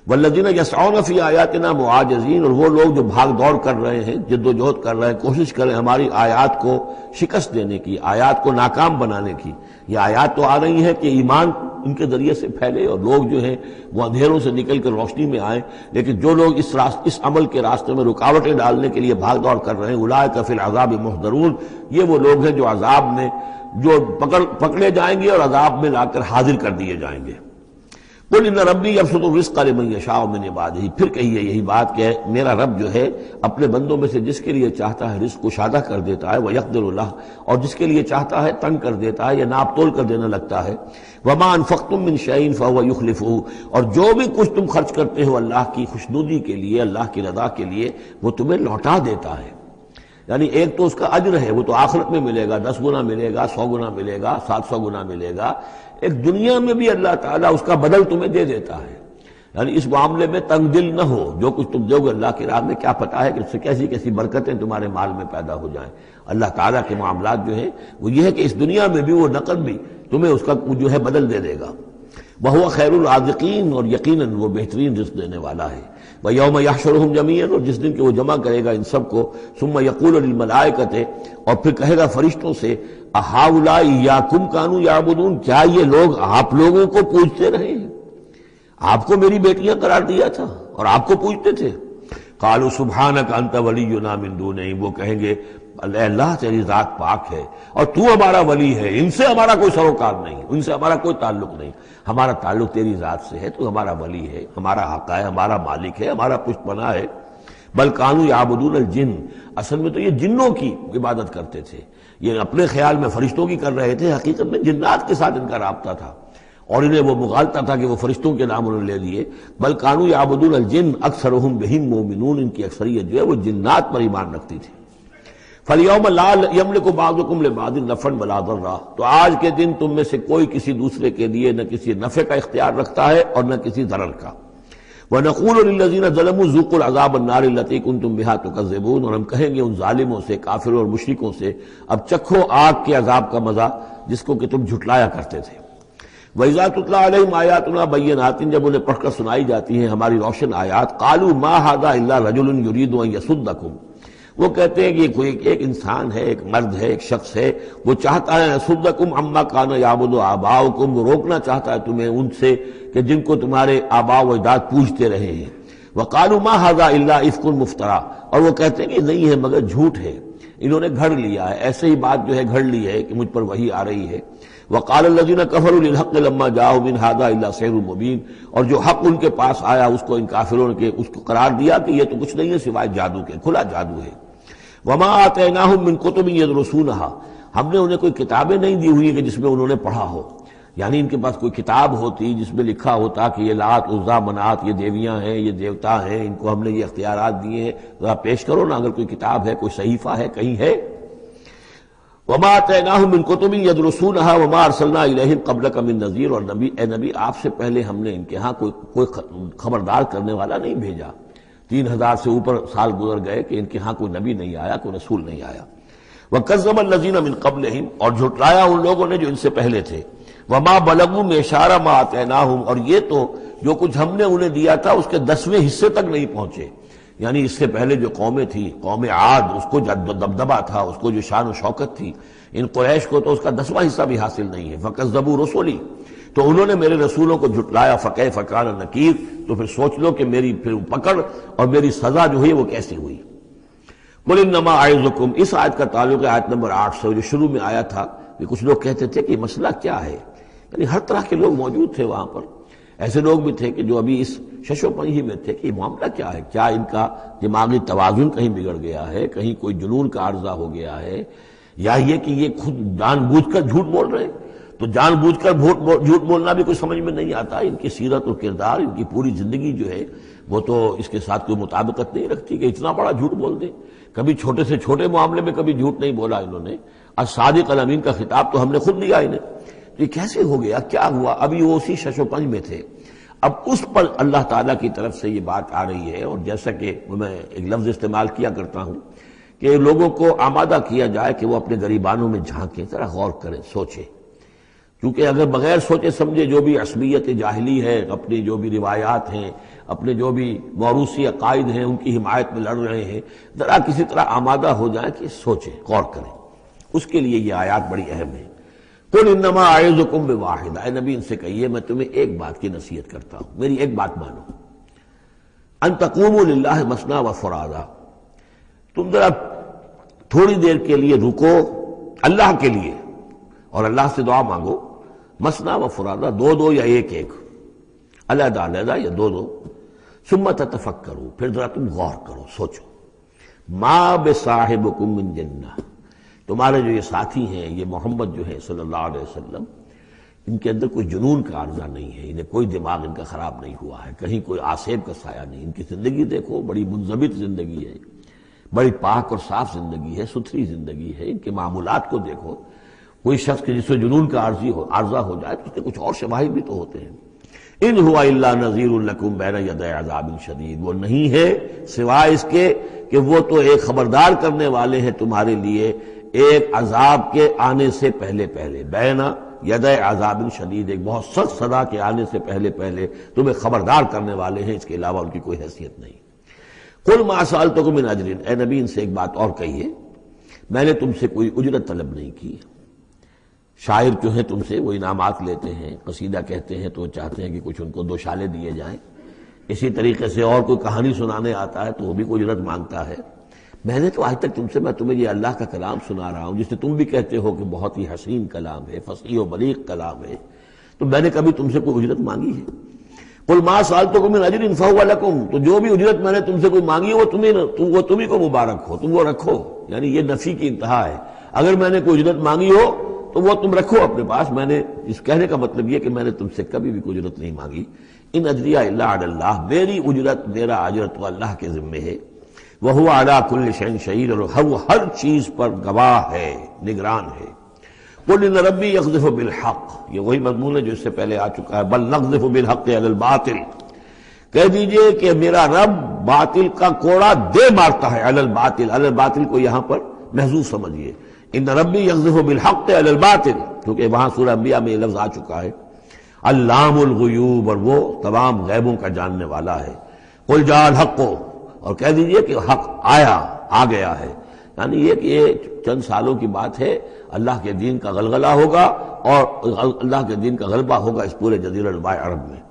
والذین یسعون فی آیاتنا معاجزین، اور وہ لوگ جو بھاگ دوڑ کر رہے ہیں، جد و جہد کر رہے ہیں، کوشش کر رہے ہیں ہماری آیات کو شکست دینے کی، آیات کو ناکام بنانے کی۔ یہ آیات تو آ رہی ہیں کہ ایمان ان کے ذریعے سے پھیلے اور لوگ جو ہیں وہ اندھیروں سے نکل کر روشنی میں آئیں، لیکن جو لوگ اس عمل کے راستے میں رکاوٹیں ڈالنے کے لیے بھاگ دوڑ کر رہے ہیں، اولئک فی العذاب محضرون، یہ وہ لوگ ہیں جو عذاب میں جو پکڑے جائیں گے اور عذاب میں لا کر حاضر کر دیے جائیں گے۔ قل ان ربی یبسط الرزق لمن یشاء من عبادہ، پھر کہیے یہی بات کہ میرا رب جو ہے اپنے بندوں میں سے جس کے لیے چاہتا ہے رزق کشادہ کر دیتا ہے، ویقدر لہ، اور جس کے لیے چاہتا ہے تنگ کر دیتا ہے یا ناپ تول کر دینے لگتا ہے۔ وما انفقتم من شیء فهو یخلفہ، اور جو بھی کچھ تم خرچ کرتے ہو اللہ کی خوشنودی کے لیے، اللہ کی رضا کے لیے، وہ تمہیں لوٹا دیتا ہے۔ یعنی ایک تو اس کا اجر ہے، وہ تو آخرت میں ملے گا، 10 گنا ملے گا، 100 گنا ملے گا، 700 گنا ملے گا، ایک دنیا میں بھی اللہ تعالیٰ اس کا بدل تمہیں دے دیتا ہے. یعنی اس معاملے میں تنگ دل نہ ہو، جو کچھ تم دو گے اللہ کی راہ میں کیا پتہ ہے کہ اس سے کیسی کیسی برکتیں تمہارے مال میں پیدا ہو جائیں. اللہ تعالیٰ کے معاملات جو ہیں وہ یہ ہے کہ اس دنیا میں بھی وہ نقد بھی تمہیں اس کا جو ہے بدل دے دے گا. وَهُوَ خَيْرُ الرَّازِقِينَ، اور یقیناً وہ بہترین رزق دینے والا ہے. وَيَوْمَ يَحْشُرُهُمْ جَمِيعًا، اور جس دن کہ وہ جمع کرے گا ان سب کو. ثُمَّ يَقُولُ لِلْمَلَائِكَةِ، اور پھر کہے گا فرشتوں سے، أَهَٰؤُلَاءِ إِيَّاكُمْ كَانُوا يَعْبُدُونَ، کیا یہ لوگ آپ لوگوں کو پوجتے رہے ہیں؟ آپ کو میری بیٹیاں قرار دیا تھا اور آپ کو پوجتے تھے. قالوا سبحانک انت ولینا من دونہم، وہ کہیں گے اے اللہ تیری ذات پاک ہے اور تو ہمارا ولی ہے، ان سے ہمارا کوئی سروکار نہیں، ان سے ہمارا کوئی تعلق نہیں، ہمارا تعلق تیری ذات سے ہے، تو ہمارا ولی ہے، ہمارا آقا ہے، ہمارا مالک ہے، ہمارا پشت پناہ ہے. بل کانوا یعبدون الجن، اصل میں تو یہ جنوں کی عبادت کرتے تھے. یہ اپنے خیال میں فرشتوں کی کر رہے تھے، حقیقت میں جنات کے ساتھ ان کا رابطہ تھا اور انہیں وہ مغالطہ تھا کہ وہ فرشتوں کے نام انہوں نے لے لیے. بل کانوا یعبدون الجن اکثرهم بهم مومنون، ان کی اکثریت جو ہے وہ جنات پر ایمان رکھتی تھی. فَالْيَوْمَ لَا يَمْلِكُ بَعْضُكُمْ لِبَعْضٍ نَفْعًا وَلَا ضَرًّا، تو آج کے دن تم میں سے کوئی کسی دوسرے کے لیے نہ کسی نفع کا اختیار رکھتا ہے اور نہ کسی ضرر کا. وَنَقُولُ لِلَّذِينَ ظَلَمُوا ذُوقُوا الْعَذَابَ النَّارِ الَّتِي كُنتُم بِهَا تُكَذِّبُونَ، اور ہم کہیں گے ان ظالموں سے، کافروں اور مشرکوں سے، اب چکھو آگ کے عذاب کا مزہ جس کو کہ تم جھٹلایا کرتے تھے. وَإِذَا تُتْلَىٰ عَلَيْهِمْ آيَاتُنَا بَيِّنَاتٍ، جب انہیں پڑھ کر سنائی جاتی ہیں ہماری روشن آیات، قَالُوا مَا هَٰذَا إِلَّا رَجُلٌ يُرِيدُ أَن يَصُدَّكُمْ، وہ کہتے ہیں کہ یہ کوئی ایک انسان ہے، ایک مرد ہے، ایک شخص ہے، وہ چاہتا ہے يَصُدَّكُمْ عَمَّا كَانَ يَعْبُدُ آبَاؤُكُمْ، وہ روکنا چاہتا ہے تمہیں ان سے کہ جن کو تمہارے آباء و اجداد پوجتے رہے ہیں. وَقَالُوا مَا هَٰذَا إِلَّا إِفْكٌ مُفْتَرًى، اور وہ کہتے ہیں کہ نہیں ہے مگر جھوٹ ہے، انہوں نے گھڑ لیا ہے، ایسے ہی بات جو ہے گھڑ لی ہے کہ مجھ پر وحی آ رہی ہے. وَقَالَ الَّذِينَ كَفَرُوا لِلْحَقِّ لَمَّا جَاءَهُمْ إِنْ هَٰذَا إِلَّا سِحْرٌ مُّبِينٌ، اور جو حق ان کے پاس آیا اس کو ان کافروں نے اس کو قرار دیا کہ یہ تو کچھ نہیں ہے سوائے جادو کے، کھلا جادو ہے. وَمَا آتَيْنَاهُم مِّن كُتُبٍ يَدْرُسُونَهَا، ہم نے انہیں کوئی کتابیں نہیں دی ہوئی کہ جس میں انہوں نے پڑھا ہو. یعنی ان کے پاس کوئی کتاب ہوتی جس میں لکھا ہوتا کہ یہ لات عزا منات یہ دیویاں ہیں، یہ دیوتا ہیں، ان کو ہم نے یہ اختیارات دیے ہیں، ذرا پیش کرو نا، اگر کوئی کتاب ہے، کوئی صحیفہ ہے، کہیں ہے. وَمَا آتَيْنَاهُم مِّن كُتُبٍ يَدْرُسُونَهَا وَمَا أَرْسَلْنَا إِلَيْهِمْ قَبْلَكَ مِن نَذِيرٍ، اور نبی اے نبی آپ سے پہلے ہم نے ان کے ہاں کوئی خبردار کرنے والا نہیں بھیجا. 3000 سے اوپر سال گزر گئے کہ ان کے ہاں کوئی نبی نہیں آیا، کوئی رسول نہیں آیا. وَكَذَّبَ الَّذِينَ مِن قَبْلِهِمْ، اور جھٹلایا ان لوگوں نے جو ان سے پہلے تھے. وَمَا بَلَغُوا مِعْشَارَ مَا آتَيْنَاهُمْ، اور یہ تو جو کچھ ہم نے انہیں دیا تھا اس کے 10ویں حصے تک نہیں پہنچے. یعنی اس سے پہلے جو قومیں تھی، قوم عاد، اس کو جو دبدبہ تھا، اس کو جو شان و شوکت تھی، ان قریش کو تو اس کا 10واں حصہ بھی حاصل نہیں ہے. فَكَذَّبُوا رُسُلِي، تو انہوں نے میرے رسولوں کو جھٹلایا. فَكَيْفَ كَانَ نَكِيرٌ، تو پھر سوچ لو کہ میری پھر پکڑ اور میری سزا جو ہے وہ کیسی ہوئی. قُلْ إِنَّمَا أَعِظُكُمْ، اس آیت کا تعلق ہے آیت نمبر 8 سے جو شروع میں آیا تھا کہ کچھ لوگ کہتے تھے کہ مسئلہ کیا ہے. یعنی ہر طرح کے لوگ موجود تھے وہاں پر. ایسے لوگ بھی تھے کہ جو ابھی اس شش و پنج میں تھے کہ یہ معاملہ کیا ہے، کیا ان کا دماغی توازن کہیں بگڑ گیا ہے، کہیں کوئی جنون کا عارضہ ہو گیا ہے، یا یہ کہ یہ خود جان بوجھ کر جھوٹ بول رہے ہیں. تو جان بوجھ کر جھوٹ بولنا بھی کوئی سمجھ میں نہیں آتا. ان کی سیرت اور کردار، ان کی پوری زندگی جو ہے وہ تو اس کے ساتھ کوئی مطابقت نہیں رکھتی کہ اتنا بڑا جھوٹ بول دیں. کبھی چھوٹے سے چھوٹے معاملے میں کبھی جھوٹ نہیں بولا انہوں نے. الصادق الامین کا خطاب تو ہم نے خود دیا انہیں. یہ کیسے ہو گیا، کیا ہوا؟ ابھی وہ اسی شش و پنج میں تھے. اب اس پر اللہ تعالیٰ کی طرف سے یہ بات آ رہی ہے. اور جیسا کہ میں ایک لفظ استعمال کیا کرتا ہوں کہ لوگوں کو آمادہ کیا جائے کہ وہ اپنے گریبانوں میں جھانکیں، ذرا غور کریں، سوچیں. کیونکہ اگر بغیر سوچے سمجھے جو بھی عصبیت جاہلی ہے، اپنی جو بھی روایات ہیں، اپنے جو بھی موروثی عقائد ہیں ان کی حمایت میں لڑ رہے ہیں، ذرا کسی طرح آمادہ ہو جائیں کہ سوچیں، غور کریں. اس کے لیے یہ آیات بڑی اہم ہیں. قُلْ إِنَّمَا أَعِظُكُمْ بِوَاحِدَةٍ، اے نبی ان سے کہیے میں تمہیں ایک بات کی نصیحت کرتا ہوں، میری ایک بات مانو. أَن تَقُومُوا لِلَّهِ مَثْنَىٰ وَفُرَادَىٰ، تم ذرا تھوڑی دیر کے لیے رکو اللہ کے لیے اور اللہ سے دعا مانگو. مثنیٰ وفرادیٰ، دو دو یا ایک ایک، علیحدہ علیحدہ یا دو دو. ثم تتفکروا، پھر ذرا تم غور کرو، سوچو. ما بصاحبکم من جنہ، تمہارے جو یہ ساتھی ہیں، یہ محمد جو ہے صلی اللہ علیہ وسلم، ان کے اندر کوئی جنون کا عارضہ نہیں ہے، انہیں کوئی دماغ ان کا خراب نہیں ہوا ہے، کہیں کوئی آسیب کا سایہ نہیں. ان کی زندگی دیکھو، بڑی منضبط زندگی ہے، بڑی پاک اور صاف زندگی ہے، ستھری زندگی ہے. ان کے معمولات کو دیکھو، کوئی شخص کے جس سے جنون کا عارضہ ہو جائے تو اس کے کچھ اور شواہد بھی تو ہوتے ہیں۔ ان ہوا الا نذیر لکم بین یدی عذاب شدید، وہ نہیں ہے سوائے اس کے کہ وہ تو ایک خبردار کرنے والے ہیں تمہارے لیے ایک عذاب کے آنے سے پہلے پہلے، بین یدی عذاب شدید، ایک بہت سخت سزا کے آنے سے پہلے پہلے تمہیں خبردار کرنے والے ہیں، اس کے علاوہ ان کی کوئی حیثیت نہیں۔ قل ما سألتکم من اجر، اے نبی ان سے ایک بات اور کہیے، میں نے تم سے کوئی اجرت طلب نہیں کی۔ شاعر جو ہیں تم سے وہ انعامات لیتے ہیں، قصیدہ کہتے ہیں تو وہ چاہتے ہیں کہ کچھ ان کو دو شالے دیے جائیں، اسی طریقے سے اور کوئی کہانی سنانے آتا ہے تو وہ بھی کوئی اجرت مانگتا ہے۔ میں نے تو آج تک تم سے، میں تمہیں یہ اللہ کا کلام سنا رہا ہوں جسے تم بھی کہتے ہو کہ بہت ہی حسین کلام ہے، فصیح و بلیغ کلام ہے، تو میں نے کبھی تم سے کوئی اجرت مانگی ہے؟ قل ما سألتکم من اجر فہو لکم، تو جو بھی اجرت میں نے تم سے کوئی مانگی ہے وہ تمہیں کو مبارک ہو، تم وہ رکھو، یعنی یہ نفی کی انتہا ہے۔ اگر میں نے کوئی اجرت مانگی ہو تو وہ تم رکھو اپنے پاس، میں نے اس کہنے کا مطلب یہ کہ میں نے تم سے کبھی بھی کوئی اجرت نہیں مانگی۔ ان اجریہ الا علی اللہ، میری اجرت، میرا اجر تو اللہ کے ذمے ہے۔ وہو علی کل شیء شہید، اور وہ ہر چیز پر گواہ ہے، نگران ہے۔ قل ان ربی یقذف بالحق، یہ وہی مضمون ہے جو اس سے پہلے آ چکا ہے، بل نقذف بالحق علی الباطل، کہہ دیجئے کہ میرا رب باطل کا کوڑا دے مارتا ہے، علی الباطل، علی الباطل کو یہاں پر محذوف سمجھیے، ان ربی یقذف بالحق علی الباطل، کیونکہ وہاں سورہ انبیاء میں یہ لفظ آ چکا ہے، علام الغیوب، اور وہ تمام غیبوں کا جاننے والا ہے۔ قل جاء الحق، اور کہہ دیجئے کہ حق آیا، آ گیا ہے، یعنی یہ کہ یہ چند سالوں کی بات ہے، اللہ کے دین کا غلغلہ ہوگا اور اللہ کے دین کا غلبہ ہوگا اس پورے جزیرہ نماء عرب میں۔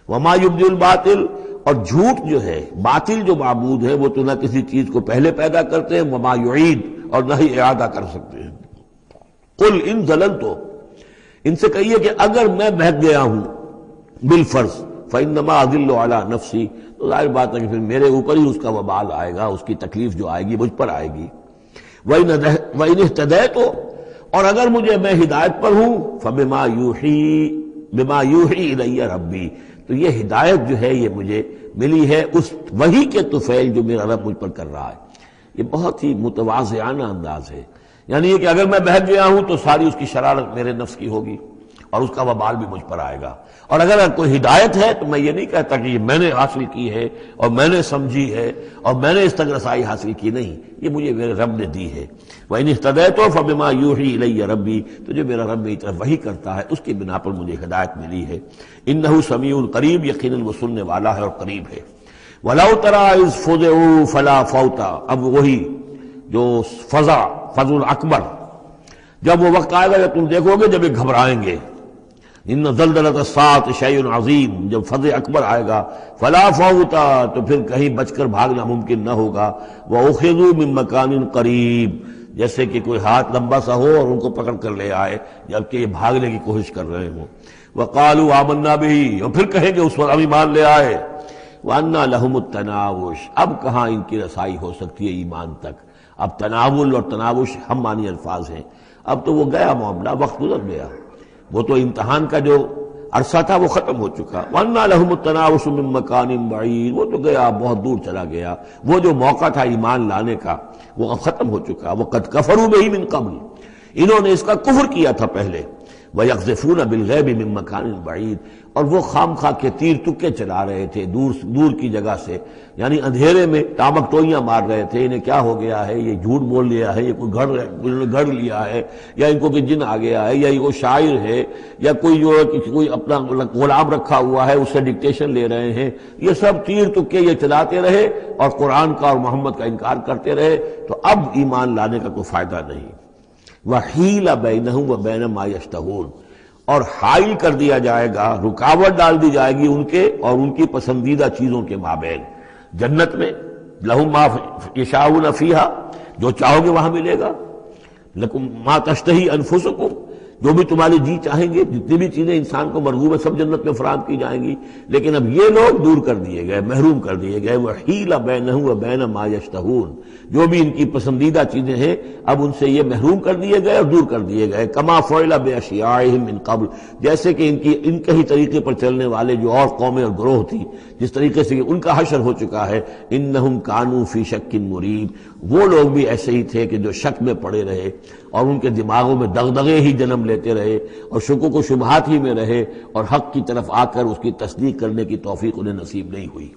وما یبدی الباطل، اور جھوٹ جو ہے، باطل جو معبود ہے وہ تو نہ کسی چیز کو پہلے پیدا کرتے ہیں، وما یعید، اور نہ ہی اعادہ کر سکتے ہیں۔ قل ان ضللت، ان سے کہیے کہ اگر میں بہک گیا ہوں بالفرض، فانما اضل علی نفسی، تو ظاہر بات ہے کہ پھر میرے اوپر ہی اس کا وبال آئے گا، اس کی تکلیف جو آئے گی مجھ پر آئے گی۔ وَإِنِ اهْتَدَيْتُ، اور اگر میں ہدایت پر ہوں، فَبِمَا يُوحِي إِلَيَّ رَبِّي، تو یہ ہدایت جو ہے یہ مجھے ملی ہے اس وحی کے طفیل جو میرا رب مجھ پر کر رہا ہے۔ یہ بہت ہی متواضعانہ انداز ہے، یعنی یہ کہ اگر میں بہک گیا ہوں تو ساری اس کی شرارت میرے نفس کی ہوگی اور اس کا وبال بھی مجھ پر آئے گا، اور اگر کوئی ہدایت ہے تو میں یہ نہیں کہتا کہ یہ میں نے حاصل کی ہے اور میں نے سمجھی ہے اور میں نے اس تک رسائی حاصل کی، نہیں، یہ مجھے میرے رب نے دی ہے۔ وَإِنِ اهْتَدَيْتُ فَبِمَا يُوحِي إِلَيَّ رَبِّي، تو جو میرا رب میری طرف وحی کرتا ہے اس کی بنا پر مجھے ہدایت ملی ہے۔ إِنَّهُ سَمِيعٌ قریب، یقیناً وہ سننے والا ہے اور قریب ہے۔ وَلَوْ تَرَىٰ إِذْ فُزِعُوا فَلَا فَوْتَ، اب وہی جو فضا اکبر، جب وہ وقت آئے گا جب تم دیکھو گے جب یہ گھبرائیں گے، ان زلزلۃ الساعۃ شیء عظیم، جب فضح اکبر آئے گا، فلا فوت، تو پھر کہیں بچ کر بھاگنا ممکن نہ ہوگا، وَأُخِذُوا مِن مَّكَانٍ قَرِيبٍ، جیسے کہ کوئی ہاتھ لمبا سا ہو اور ان کو پکڑ کر لے آئے جبکہ یہ بھاگنے کی کوشش کر رہے ہوں۔ وَقَالُوا آمَنَّا بِهِ، اور پھر کہیں گے اس پر ہم ایمان لے آئے۔ وَأَنَّىٰ لَهُمُ التَّنَاوُشُ، اب کہاں ان کی رسائی ہو سکتی ہے ایمان تک؟ اب تناول اور تناوش ہم معنی الفاظ ہیں، اب تو وہ گیا معاملہ، وقت گزر گیا، وہ تو امتحان کا جو عرصہ تھا وہ ختم ہو چکا۔ وَأَنَّىٰ لَهُمُ التَّنَاوُشُ مِن مَّكَانٍ بَعِيدٍ، وہ تو گیا، بہت دور چلا گیا، وہ جو موقع تھا ایمان لانے کا وہ اب ختم ہو چکا۔ وَقَدْ كَفَرُوا بِهِ مِن قَبْلُ، انہوں نے اس کا کفر کیا تھا پہلے۔ وَيَقْذِفُونَ بِالْغَيْبِ مِن مَّكَانٍ بَعِيدٍ، اور وہ خام خواہ کے تیر تکے چلا رہے تھے دور کی جگہ سے، یعنی اندھیرے میں ٹامک ٹوئیاں مار رہے تھے، انہیں کیا ہو گیا ہے، یہ جھوٹ بول لیا ہے، یہ کوئی گھڑ لیا ہے، یا ان کو کوئی جن آ گیا ہے، یا یہ کوئی شاعر ہے، یا کوئی جو کوئی اپنا غلام رکھا ہوا ہے اس سے ڈکٹیشن لے رہے ہیں، یہ سب تیر تکے یہ چلاتے رہے اور قرآن کا اور محمد کا انکار کرتے رہے، تو اب ایمان لانے کا کوئی فائدہ نہیں۔ وَحِيلَ بَيْنَهُمْ وَبَيْنَ مَا يَشْتَهُونَ، اور حائل کر دیا جائے گا، رکاوٹ ڈال دی جائے گی ان کے اور ان کی پسندیدہ چیزوں کے مابین۔ جنت میں لَهُم مَا يَشَاءُونَ فِيهَا، جو چاہو گے وہاں ملے گا، لَكُم مَا تَشْتَهِي أَنفُسُكُمْ، جو بھی تمہاری جی چاہیں گے، جتنی بھی چیزیں انسان کو مرغوب ہے سب جنت میں فراہم کی جائیں گی، لیکن اب یہ لوگ دور کر دیے گئے، محروم کر دیے گئے۔ وحیل بینہم وبین ما یشتہون، جو بھی ان کی پسندیدہ چیزیں ہیں اب ان سے یہ محروم کر دیے گئے اور دور کر دیے گئے۔ کما فعل باشیاعہم من قبل، جیسے کہ ان کے ہی طریقے پر چلنے والے جو اور قومیں اور گروہ تھی، جس طریقے سے ان کا حشر ہو چکا ہے۔ انہم کانوا فی شک مریب، وہ لوگ بھی ایسے ہی تھے کہ جو شک میں پڑے رہے اور ان کے دماغوں میں دغدغے ہی جنم لیتے رہے اور شکوک و شبہات ہی میں رہے، اور حق کی طرف آ کر اس کی تصدیق کرنے کی توفیق انہیں نصیب نہیں ہوئی۔